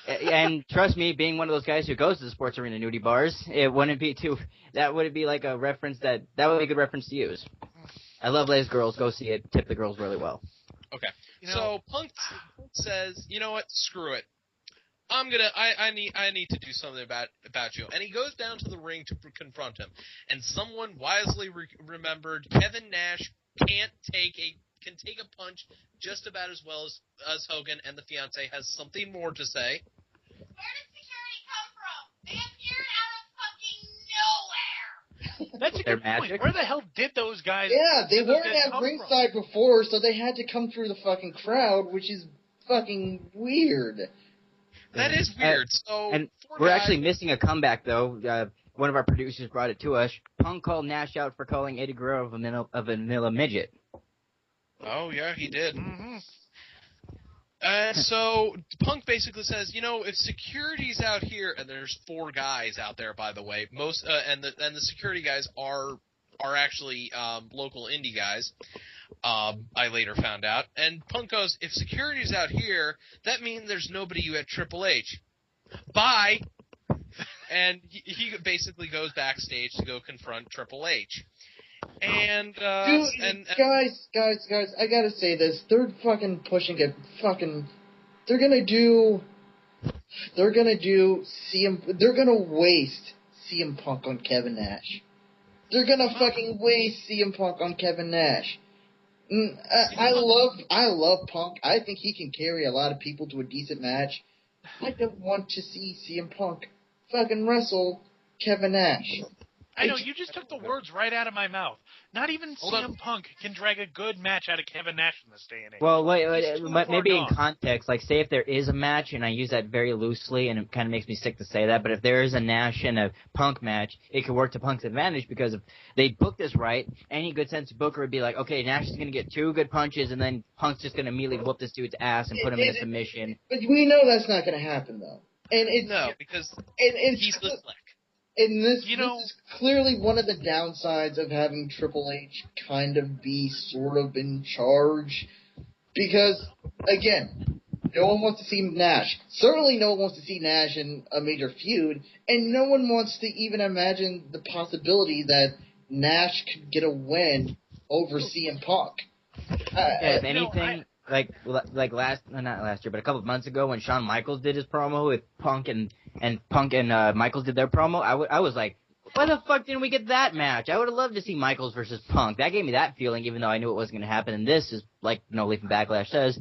And trust me, being one of those guys who goes to the sports arena nudie bars, that wouldn't be like a reference that would be a good reference to use. I love Les Girls. Go see it. Tip the girls really well. Okay. So Punk says, you know what? Screw it. I need to do something about you. And he goes down to the ring to confront him. And someone wisely remembered Kevin Nash can take a punch just about as well as Hogan, and the fiancé has something more to say. Where did security come from? They appeared out of fucking nowhere. That's a good point. Where the hell did those guys? Yeah, they weren't at ringside before, so they had to come through the fucking crowd, which is fucking weird. That is weird. And we're actually missing a comeback, though. One of our producers brought it to us. Punk called Nash out for calling Eddie Guerrero of a vanilla midget. Oh, yeah, he did. Mm-hmm. So Punk basically says, if security's out here, and there's 4 guys out there, by the way, and the security guys are actually local indie guys. I later found out. And Punk goes, if security's out here, that means there's nobody at Triple H. Bye. And he basically goes backstage to go confront Triple H. And guys, I gotta say this. They're fucking pushing it. They're gonna do CM. They're gonna waste CM Punk on Kevin Nash. They're gonna fucking waste CM Punk on Kevin Nash. I love Punk. I think he can carry a lot of people to a decent match. I don't want to see CM Punk fucking wrestle Kevin Nash. I know, you just took the words right out of my mouth. Not even CM Punk can drag a good match out of Kevin Nash in this day and age. Well, maybe in context, like, say if there is a match, and I use that very loosely, and it kind of makes me sick to say that, but if there is a Nash and a Punk match, it could work to Punk's advantage, because if they book this right, any good sense booker would be like, okay, Nash is going to get 2 good punches, and then Punk's just going to immediately whoop this dude's ass and put him in a submission. But we know that's not going to happen, though. Because he's the slick. And this is clearly one of the downsides of having Triple H kind of be sort of in charge. Because, again, no one wants to see Nash. Certainly no one wants to see Nash in a major feud. And no one wants to even imagine the possibility that Nash could get a win over CM Punk. If anything, like not last year, but a couple of months ago when Shawn Michaels did his promo with Punk and Michaels did their promo, I was like, why the fuck didn't we get that match? I would have loved to see Michaels versus Punk. That gave me that feeling, even though I knew it wasn't going to happen. And this is, like No Leaf and Backlash says,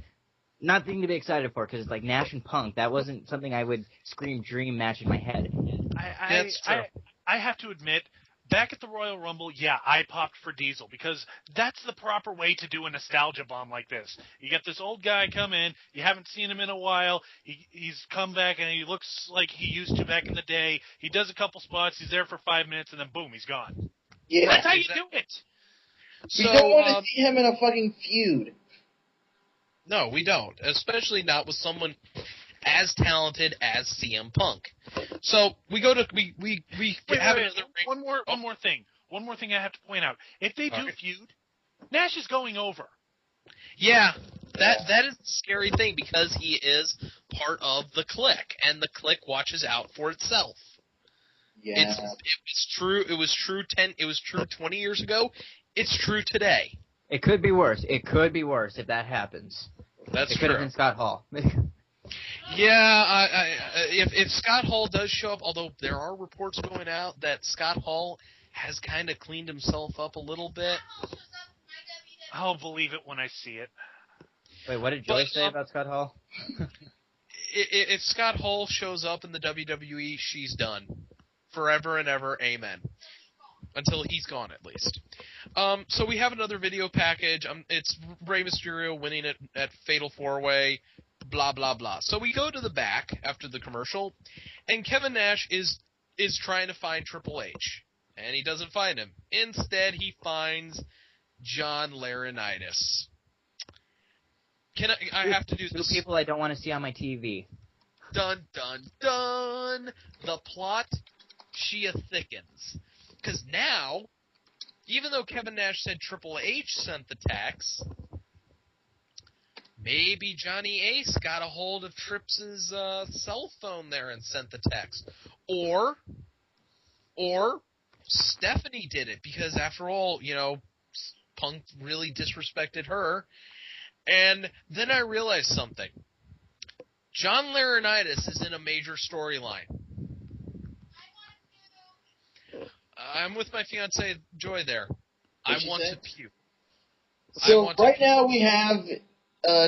nothing to be excited for, because it's like Nash and Punk. That wasn't something I would scream dream match in my head. That's true. I have to admit, back at the Royal Rumble, yeah, I popped for Diesel, because that's the proper way to do a nostalgia bomb like this. You get this old guy come in, you haven't seen him in a while, he's come back and he looks like he used to back in the day, he does a couple spots, he's there for 5 minutes, and then boom, he's gone. Yeah. That's how you do it! We don't want to see him in a fucking feud. No, we don't. Especially not with someone as talented as CM Punk. So we go to we have another one more thing. One more thing I have to point out. If they do feud, Nash is going over. Yeah, that is a scary thing, because he is part of the clique, and the clique watches out for itself. Yeah. It was true 20 years ago. It's true today. It could be worse. It could be worse if that happens. That's It true. could have been Scott Hall. Yeah, if Scott Hall does show up, although there are reports going out that Scott Hall has kind of cleaned himself up a little bit. I'll believe it when I see it. Wait, what did Joyce say about Scott Hall? If Scott Hall shows up in the WWE, she's done. Forever and ever, amen. Until he's gone, at least. So we have another video package. It's Rey Mysterio winning at Fatal 4-Way. Blah, blah, blah. So we go to the back after the commercial, and Kevin Nash is trying to find Triple H, and he doesn't find him. Instead, he finds John Laurinaitis. I have to do this. Two people I don't want to see on my TV. Dun, dun, dun. The plot, she thickens. Because now, even though Kevin Nash said Triple H sent the text, maybe Johnny Ace got a hold of Trips' cell phone there and sent the text. Or Stephanie did it, because after all, Punk really disrespected her. And then I realized something. John Laurinaitis is in a major storyline. I'm with my fiancée Joy there. I want to puke. So right now we have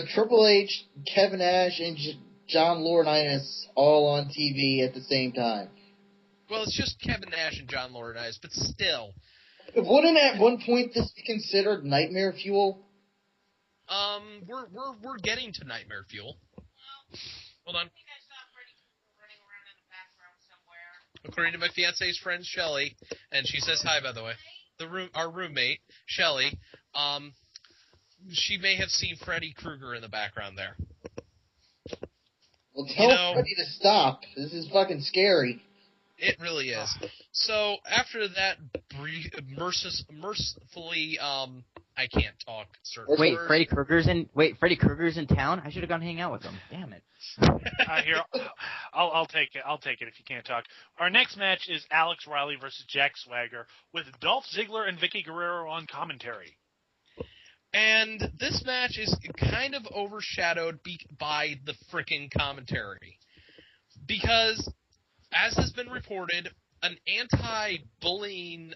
Triple H, Kevin Nash, and John Laurinaitis all on TV at the same time. Well, it's just Kevin Nash and John Laurinaitis, but still. Wouldn't at one point this be considered nightmare fuel? We're getting to Nightmare Fuel. Hold on. I think I saw Freddy running around in the background somewhere. According to my fiance's friend Shelly, and she says hi, by the way. Our roommate Shelly, she may have seen Freddy Krueger in the background there. Well, tell Freddy to stop. This is fucking scary. It really is. So after that, mercifully, I can't talk. Wait, Freddy Krueger's in town? I should have gone hang out with him. Damn it. Here, I'll take it. I'll take it if you can't talk. Our next match is Alex Riley versus Jack Swagger with Dolph Ziggler and Vicky Guerrero on commentary. And this match is kind of overshadowed by the frickin' commentary. Because, as has been reported, an anti-bullying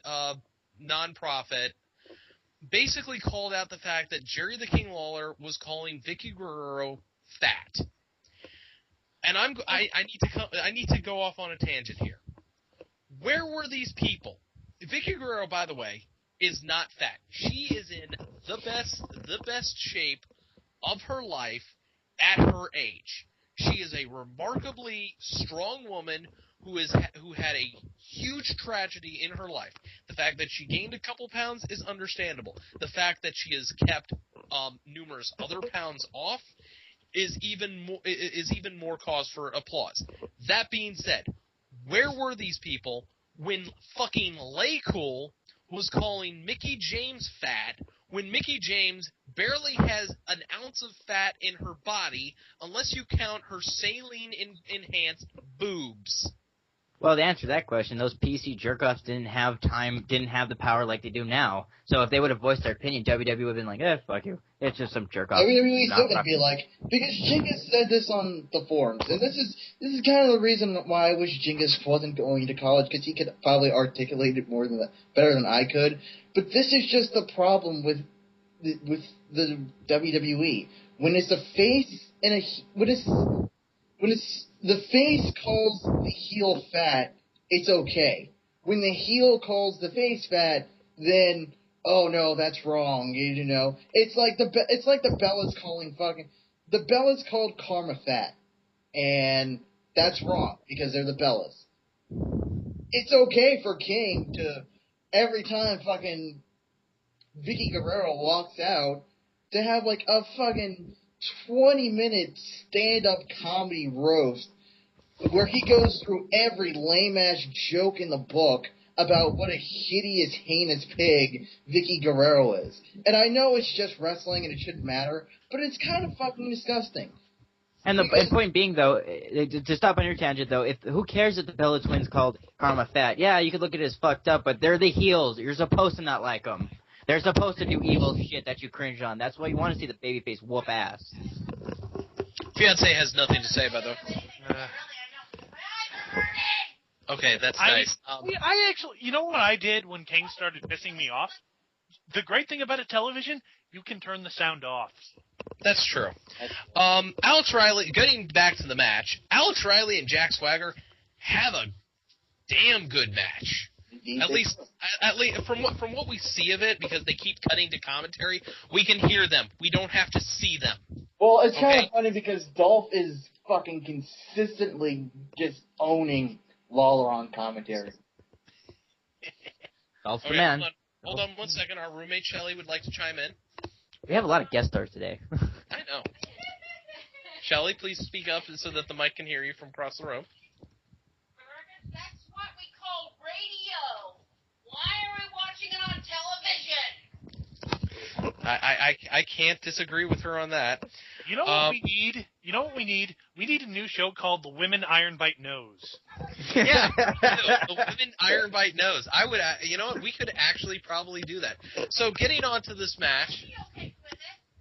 nonprofit basically called out the fact that Jerry the King Lawler was calling Vicky Guerrero fat. And I need to go off on a tangent here. Where were these people? Vicky Guerrero, by the way, is not fat. She is in the best shape of her life at her age. She is a remarkably strong woman who had a huge tragedy in her life. The fact that she gained a couple pounds is understandable. The fact that she has kept numerous other pounds off is even more cause for applause. That being said, where were these people when fucking Laycool was calling Mickie James fat, when Mickie James barely has an ounce of fat in her body unless you count her saline-enhanced boobs? Well, to answer that question, those PC jerk-offs didn't have the power like they do now. So if they would have voiced their opinion, WWE would have been like, fuck you. It's just some jerk-off. WWE still gonna be like, because Genghis said this on the forums, and this is kind of the reason why I wish Genghis wasn't going to college, because he could probably articulate it better than I could. But this is just the problem with the WWE. When it's the face when it's the face calls the heel fat, it's okay. When the heel calls the face fat, then oh no, that's wrong. You know, it's like the Bellas calling the Bellas called Karma fat, and that's wrong because they're the Bellas. It's okay for King to every time fucking Vicky Guerrero walks out to have like a fucking 20-minute stand-up comedy roast where he goes through every lame-ass joke in the book about what a hideous, heinous pig Vicky Guerrero is. And I know it's just wrestling and it shouldn't matter, but it's kind of fucking disgusting. And the point being, though, to stop on your tangent, though, who cares if the Bella Twins called Karma fat? Yeah, you could look at it as fucked up, but they're the heels. You're supposed to not like them. They're supposed to do evil shit that you cringe on. That's why you want to see the babyface whoop ass. Fiancee has nothing to say about that. Okay, that's nice. I actually, you know what I did when King started pissing me off? The great thing about a television, you can turn the sound off. That's true. Alex Riley, getting back to the match, Alex Riley and Jack Swagger have a damn good match. At least from what we see of it, because they keep cutting to commentary, we can hear them. We don't have to see them. Well, it's kind of funny because Dolph is fucking consistently just owning Lawler on commentary. Dolph's the man. Hold on 1 second. Our roommate Shelly would like to chime in. We have a lot of guest stars today. I know. Shelly, please speak up so that the mic can hear you from across the room. That's what we call radio. Why are we watching it on television? I can't disagree with her on that. You know what we need? You know what we need? We need a new show called The Women Ironbite Knows. Yeah, the Women Ironbite Knows. I would, you know what? We could actually probably do that. So getting on to this match.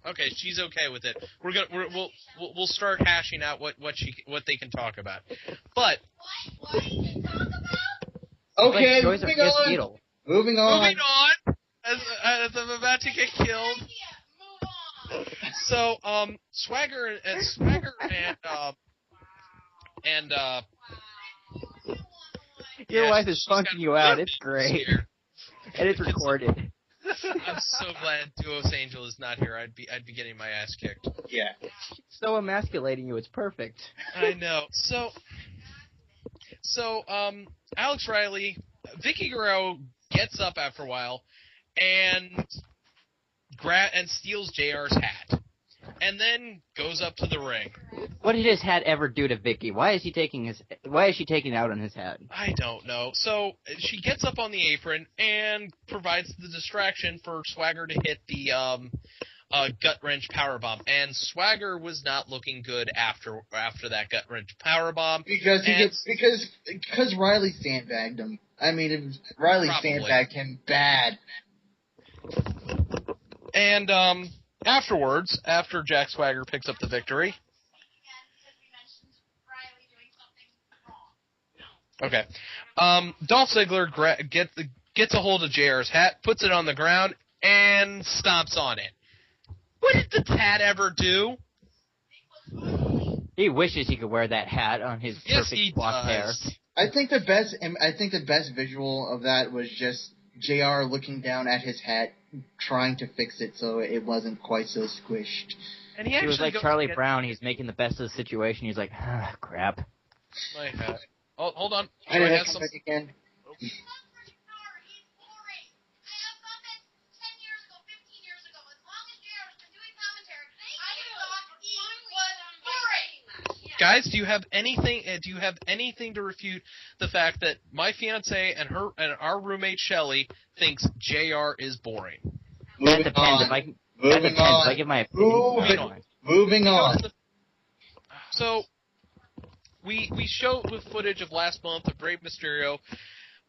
Okay, she's okay with it. We'll start hashing out what they can talk about. But What can you talk about? Okay, like moving on. Moving on. As I'm about to get killed. Move on. So Swagger and Your yeah, wife is funking you out. It's great. And it's recorded. I'm so glad Duos Angel is not here. I'd be getting my ass kicked. Yeah. She's so emasculating you. It's perfect. I know. So Alex Riley, Vicky Guerrero gets up after a while and steals JR's hat, and then goes up to the ring. What did his hat ever do to Vicky? Why is she taking it out on his hat? I don't know. So she gets up on the apron and provides the distraction for Swagger to hit the gut wrench powerbomb, and Swagger was not looking good after that gut wrench powerbomb because Riley sandbagged him. I mean, Riley sandbagged him bad. And afterwards, after Jack Swagger picks up the victory. Okay. Dolph Ziggler gets a hold of JR's hat, puts it on the ground, and stomps on it. What did the hat ever do? He wishes he could wear that hat on his perfect block hair. I think the best visual of that was just JR looking down at his hat, trying to fix it so it wasn't quite so squished. And he was like Charlie Brown. He's making the best of the situation. He's like, crap. My hat. Oh, hold on. I didn't have something again. Guys, do you have anything to refute the fact that my fiance and our roommate Shelly thinks JR is boring? That depends. I give my opinion. Moving on. So we showed with footage of last month of Rey Mysterio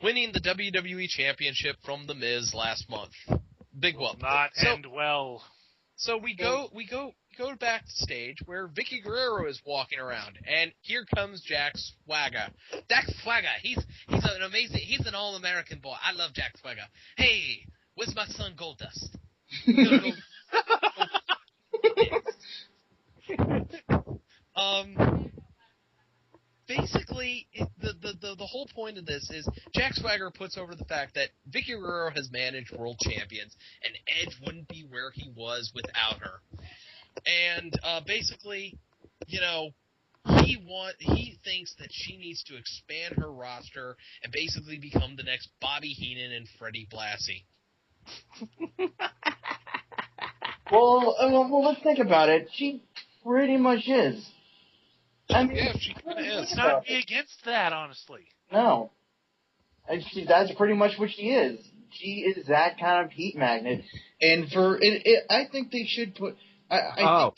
winning the WWE Championship from The Miz last month. Big whoop. Not end well. So we go backstage where Vicky Guerrero is walking around, and here comes Jack Swagger. Jack Swagger, he's an all-American boy. I love Jack Swagger. Hey, where's my son Goldust? Basically, the whole point of this is Jack Swagger puts over the fact that Vicky Guerrero has managed world champions, and Edge wouldn't be where he was without her. And basically, you know, he thinks that she needs to expand her roster and basically become the next Bobby Heenan and Freddie Blassie. Well, let's think about it. She pretty much is. I mean, Yeah, she kind of is. Let's not be against that, honestly. No. That's pretty much what she is. She is that kind of heat magnet. And I think they should put. I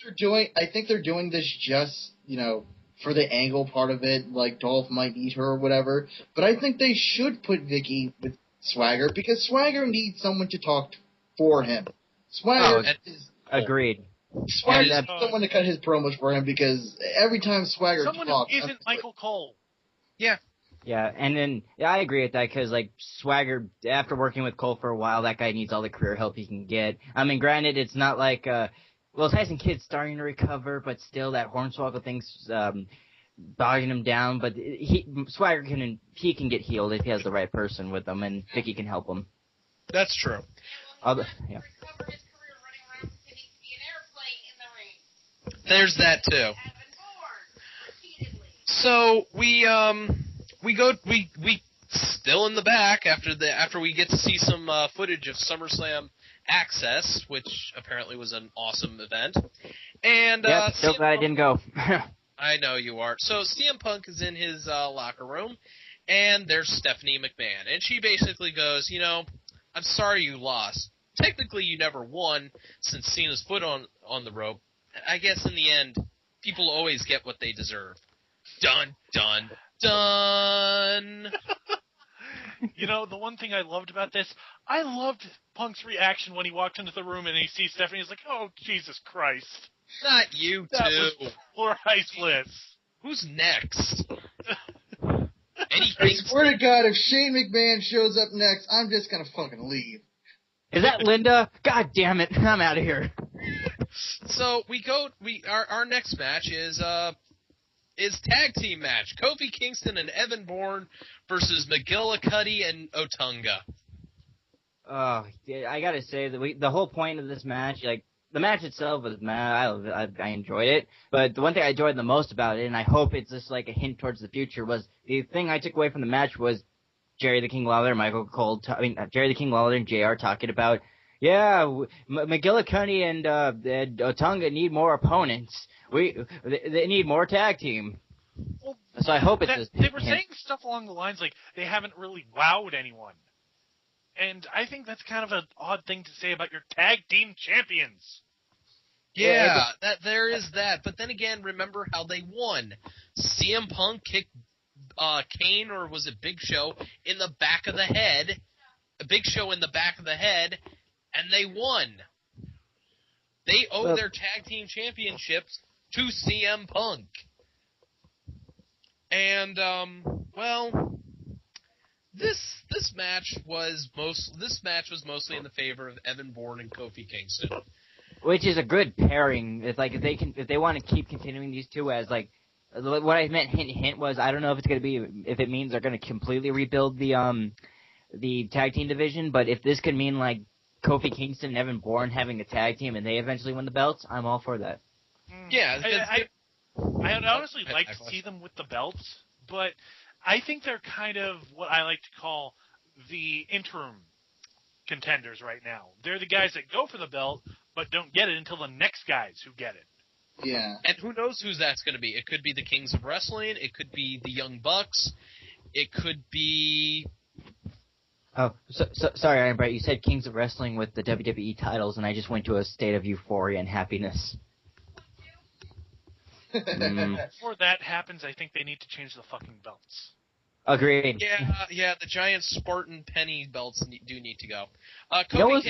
think they're doing this just, you know, for the angle part of it, like Dolph might eat her or whatever. But I think they should put Vicky with Swagger because Swagger needs someone to talk for him. Swagger is agreed. Swagger needs someone to cut his promos for him because every time Swagger someone talks, who isn't Michael Cole. Yeah. Yeah, and then I agree with that because, like, Swagger, after working with Cole for a while, that guy needs all the career help he can get. I mean, granted, it's not like, Tyson Kidd's starting to recover, but still that Hornswoggle thing's bogging him down. But Swagger can get healed if he has the right person with him, and Vicky can help him. That's true. Yeah. There's that too. So we still in the back after we get to see some footage of SummerSlam Access, which apparently was an awesome event. And still glad I didn't go. I know you are. So CM Punk is in his locker room, and there's Stephanie McMahon, and she basically goes, you know, I'm sorry you lost. Technically, you never won since Cena's foot on the rope. I guess in the end, people always get what they deserve. Dun, dun, dun. You know, the one thing I loved about this, I loved Punk's reaction when he walked into the room and he sees Stephanie. He's like, oh, Jesus Christ. Not you, That too. was priceless. Who's next? I swear to God, if Shane McMahon shows up next, I'm just going to fucking leave. Is that Linda? God damn it. I'm out of here. So our next match is tag team match. Kofi Kingston and Evan Bourne versus McGillicuddy and Otunga. I gotta say the whole point of this match, like the match itself was I enjoyed it, but the one thing I enjoyed the most about it, and I hope it's just like a hint towards the future, was the thing I took away from the match was Jerry the King Lawler, Jerry the King Lawler and JR talking about, McGillicuddy and Otunga need more opponents. They need more tag team. Well, so I hope it's they were saying stuff along the lines like they haven't really wowed anyone. And I think that's kind of an odd thing to say about your tag team champions. Yeah, there is that. But then again, remember how they won. CM Punk kicked Kane, or was it Big Show, in the back of the head. Big Show in the back of the head, and they won. They owe their tag team championships to CM Punk. And this match was mostly in the favor of Evan Bourne and Kofi Kingston, which is a good pairing. It's like if they want to keep continuing these two as like what I meant hint was I don't know if it means they're going to completely rebuild the tag team division, but if this could mean like Kofi Kingston and Evan Bourne having a tag team and they eventually win the belts, I'm all for that. Yeah, I'd honestly like to see them with the belts, but I think they're kind of what I like to call the interim contenders right now. They're the guys that go for the belt, but don't get it until the next guys who get it. Yeah. And who knows who that's going to be. It could be the Kings of Wrestling. It could be the Young Bucks. It could be... Oh, sorry, Ironbite. You said Kings of Wrestling with the WWE titles, and I just went to a state of euphoria and happiness. Before that happens, I think they need to change the fucking belts. Agreed. Yeah, the giant Spartan penny belts do need to go. You know what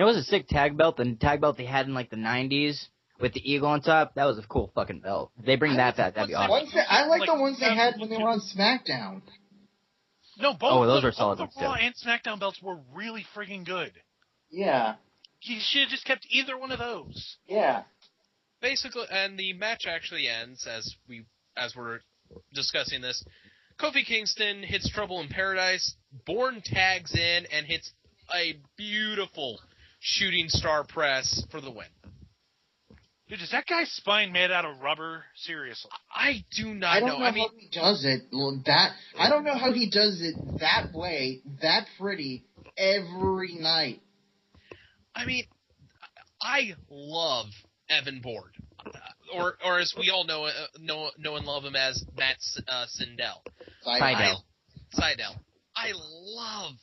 was a sick tag belt? The tag belt they had in like the 90s with the eagle on top? That was a cool fucking belt. If they bring that back, that'd be awesome. I like the ones they had when they were on SmackDown. No, both those were solid the ones, Raw too. and SmackDown belts were really friggin' good. Yeah. You should have just kept either one of those. Yeah. Basically, and the match actually ends as we're discussing this. Kofi Kingston hits Trouble in Paradise. Bourne tags in and hits a beautiful shooting star press for the win. Dude, is that guy's spine made out of rubber? Seriously. I do not I don't know I mean, how he does it. I don't know how he does it that way, that pretty, every night. I mean, I love Evan Bourne, or as we all know and love him as Matt Sydal. Sydal. I love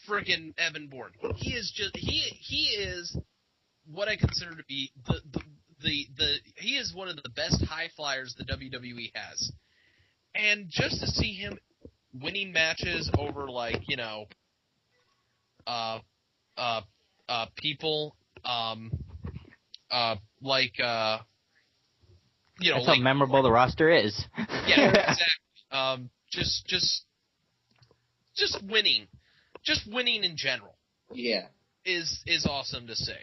friggin' Evan Bourne. He is just he is what I consider to be he is one of the best high flyers the WWE has, and just to see him winning matches over people That's how memorable the roster is. Yeah, exactly. Just winning in general. Yeah, is awesome to see.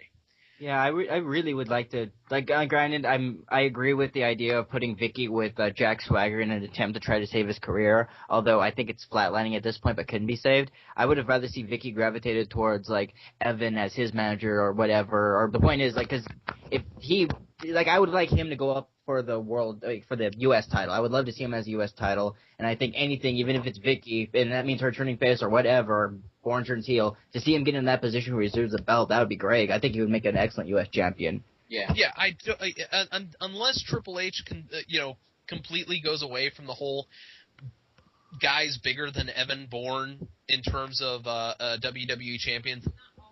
Yeah, I really would like to, granted, I agree with the idea of putting Vicky with Jack Swagger in an attempt to try to save his career, although I think it's flatlining at this point but couldn't be saved. I would have rather see Vicky gravitated towards, Evan as his manager or whatever, or the point is, because if he, I would like him to go up for the for the U.S. title. I would love to see him as a U.S. title, and I think anything, even if it's Vicky, and that means her turning face or whatever, Bourne turns heel, to see him get in that position where he deserves the belt, that would be great. I think he would make an excellent U.S. champion. Yeah, unless Triple H completely goes away from the whole guys bigger than Evan Bourne in terms of WWE champions,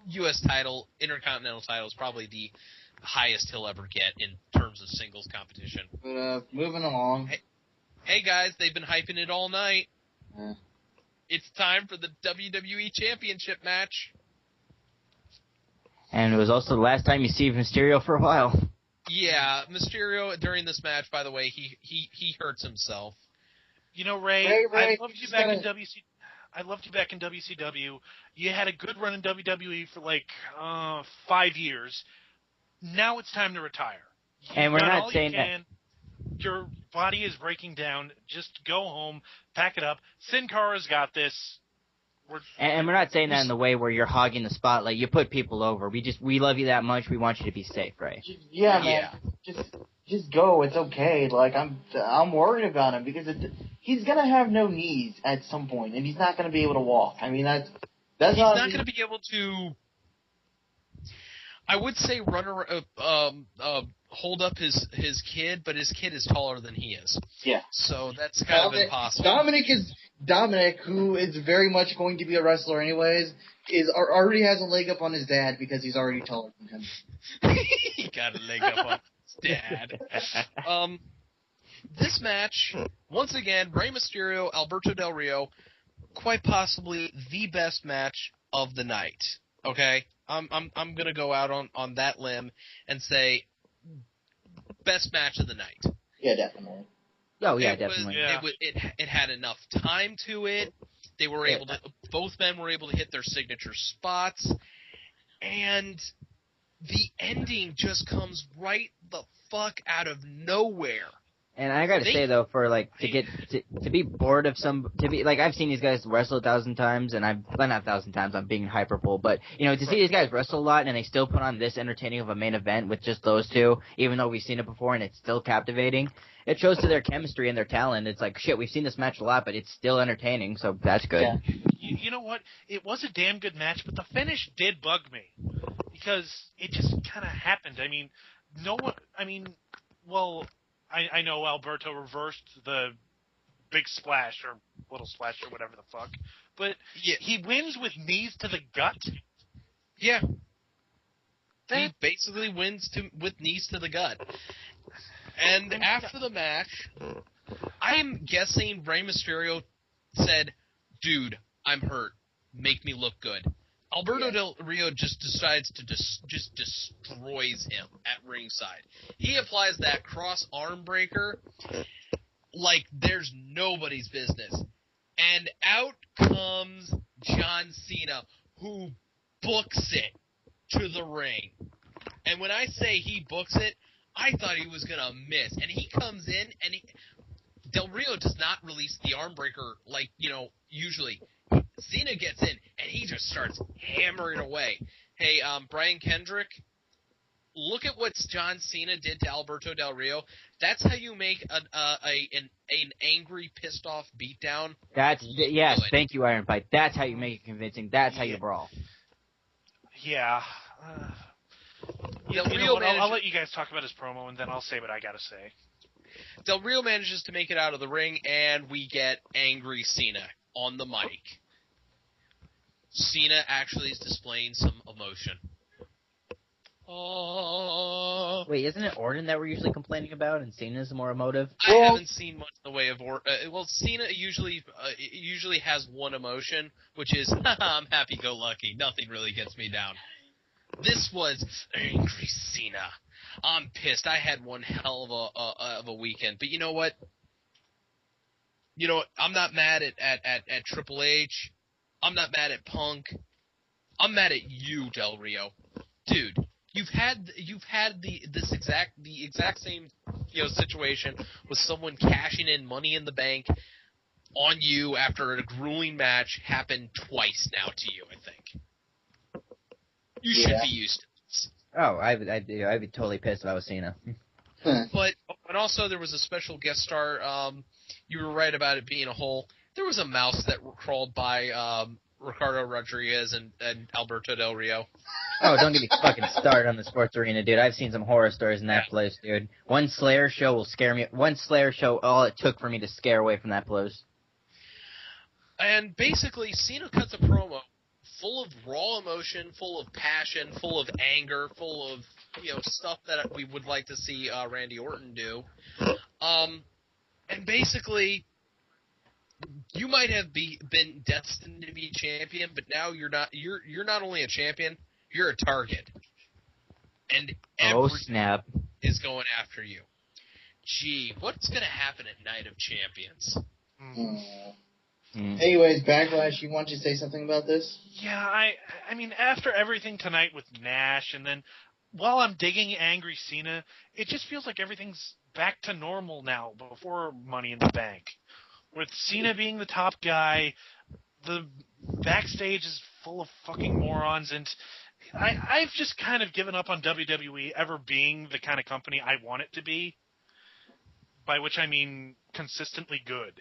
U.S. title, Intercontinental title is probably the highest he'll ever get in terms of singles competition. But moving along. Hey guys, they've been hyping it all night. Yeah. It's time for the WWE Championship match. And it was also the last time you see Mysterio for a while. Yeah, Mysterio during this match, by the way, he hurts himself. You know, Ray, I loved you back in I loved you back in WCW. You had a good run in WWE for 5 years. Now it's time to retire. And we're not saying that. Your body is breaking down. Just go home, pack it up. Sin Cara's got this. And we're not saying that in the way where you're hogging the spotlight. You put people over. We love you that much. We want you to be safe, right? Yeah, man. Just go. It's okay. I'm worried about him because he's gonna have no knees at some point, and he's not gonna be able to walk. I mean, he's not gonna be able to. I would say hold up his kid, but his kid is taller than he is. Yeah. So that's kind of impossible. Dominic, who is very much going to be a wrestler anyways, already has a leg up on his dad because he's already taller than him. He got a leg up on his dad. This match, once again, Rey Mysterio, Alberto Del Rio, quite possibly the best match of the night. Okay? I'm gonna go out on that limb and say best match of the night. Yeah, definitely. Oh yeah, definitely. It had enough time to it. They were able to. Both men were able to hit their signature spots, and the ending just comes right the fuck out of nowhere. And I gotta say though, for to be bored of I've seen these guys wrestle 1,000 times, and not 1,000 times, I'm being hyperbole, but to see these guys wrestle a lot and they still put on this entertaining of a main event with just those two, even though we've seen it before and it's still captivating, it shows to their chemistry and their talent. It's like, shit, we've seen this match a lot, but it's still entertaining, so that's good. Yeah. You know what? It was a damn good match, but the finish did bug me because it just kind of happened. I mean, I know Alberto reversed the big splash or little splash or whatever the fuck, but he wins with knees to the gut. Yeah. He basically wins with knees to the gut. And after the match, I'm guessing Rey Mysterio said, "Dude, I'm hurt. Make me look good." Alberto Del Rio just decides to just destroys him at ringside. He applies that cross arm breaker like there's nobody's business. And out comes John Cena, who books it to the ring. And when I say he books it, I thought he was going to miss. And he comes in, and Del Rio does not release the arm breaker like, usually. Cena gets in, and he just starts hammering away. Hey, Brian Kendrick, look at what John Cena did to Alberto Del Rio. That's how you make an angry, pissed off beatdown. Yes, thank you, Ironbite. That's how you make it convincing. That's how you brawl. Yeah. I'll let you guys talk about his promo, and then I'll say what I gotta say. Del Rio manages to make it out of the ring, and we get angry Cena on the mic. Cena actually is displaying some emotion. Wait, isn't it Orton that we're usually complaining about, and Cena's more emotive? I haven't seen much in the way of Cena usually has one emotion, which is I'm happy-go-lucky. Nothing really gets me down. This was angry Cena. I'm pissed. I had one hell of a weekend, but you know what? I'm not mad at Triple H. I'm not mad at Punk. I'm mad at you, Del Rio, dude. You've had the exact same situation with someone cashing in Money in the Bank on you after a grueling match happen twice now to you. I think you should be used to this. Oh, I'd be totally pissed if I was Cena. But also there was a special guest star. You were right about it being a hole. There was a mouse that crawled by Ricardo Rodriguez and Alberto Del Rio. Oh, don't get me fucking started on the sports arena, dude. I've seen some horror stories in that place, dude. One Slayer show will scare me. One Slayer show, all it took for me to scare away from that place. And basically, Cena cuts a promo full of raw emotion, full of passion, full of anger, full of stuff that we would like to see Randy Orton do. And basically, you might have been destined to be champion, but now you're not. You're not only a champion, you're a target. And snap is going after you. Gee, what's going to happen at Night of Champions? Anyways, Backlash, you want to say something about this? Yeah, I mean, after everything tonight with Nash, and then while I'm digging Angry Cena, it just feels like everything's back to normal now before Money in the Bank. With Cena being the top guy, the backstage is full of fucking morons, and I've just kind of given up on WWE ever being the kind of company I want it to be, by which I mean consistently good.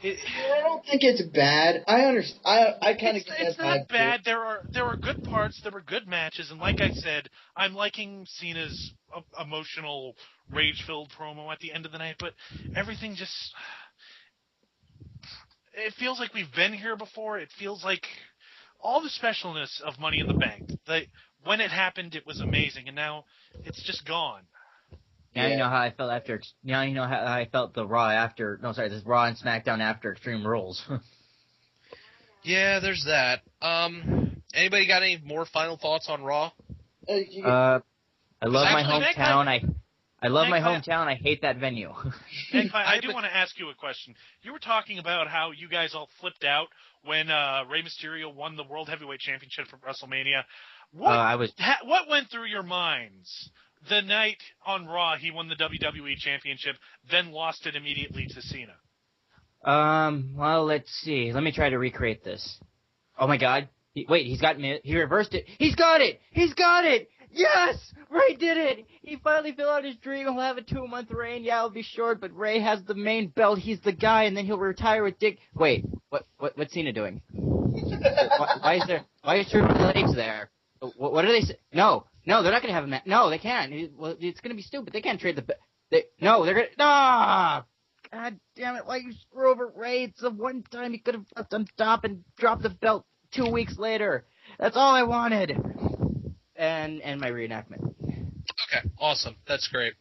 I don't think it's bad. I understand. I kind of get that. It's not bad. There are good parts. There were good matches, and like I said, I'm liking Cena's emotional, rage-filled promo at the end of the night. But everything it feels like we've been here before. It feels like all the specialness of Money in the Bank. When it happened, it was amazing, and now it's just gone. Now you know how I felt after. Now you know how I felt the Raw after. No, sorry, this Raw and SmackDown after Extreme Rules. Yeah, there's that. Anybody got any more final thoughts on Raw? I love my hometown. I love my hometown. I hate that venue. I do want to ask you a question. You were talking about how you guys all flipped out when Rey Mysterio won the World Heavyweight Championship from WrestleMania. What went through your minds the night on Raw he won the WWE Championship, then lost it immediately to Cena? Well, let's see. Let me try to recreate this. Oh my God! He reversed it. He's got it. Yes! Ray did it! He finally filled out his dream. He'll have a 2-month reign. Yeah, it'll be short, but Ray has the main belt. He's the guy, and then he'll retire with Dick. Wait, what's Cena doing? Why is Triple H there? What are they say? No, they're not gonna have a match. No, they can't. It's gonna be stupid. They can't trade the they're gonna. Ah! God damn it! Why you screw over Ray? It's the one time he could have left on top and dropped the belt 2 weeks later. That's all I wanted. And my reenactment. Okay, awesome. That's great.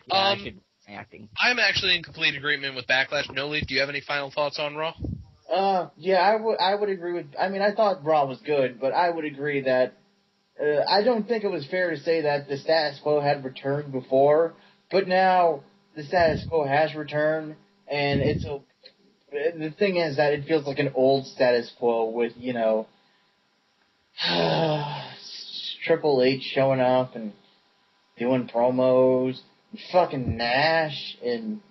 Yeah, I should acting. I'm actually in complete agreement with Backlash. No Leaf, do you have any final thoughts on Raw? Yeah, I would agree with. I mean, I thought Raw was good, but I would agree that I don't think it was fair to say that the status quo had returned before, but now the status quo has returned, and the thing is that it feels like an old status quo with Triple H showing up and doing promos, and fucking Nash and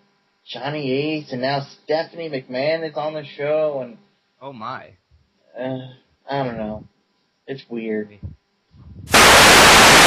Johnny Ace, and now Stephanie McMahon is on the show, and Oh my. I don't know. It's weird.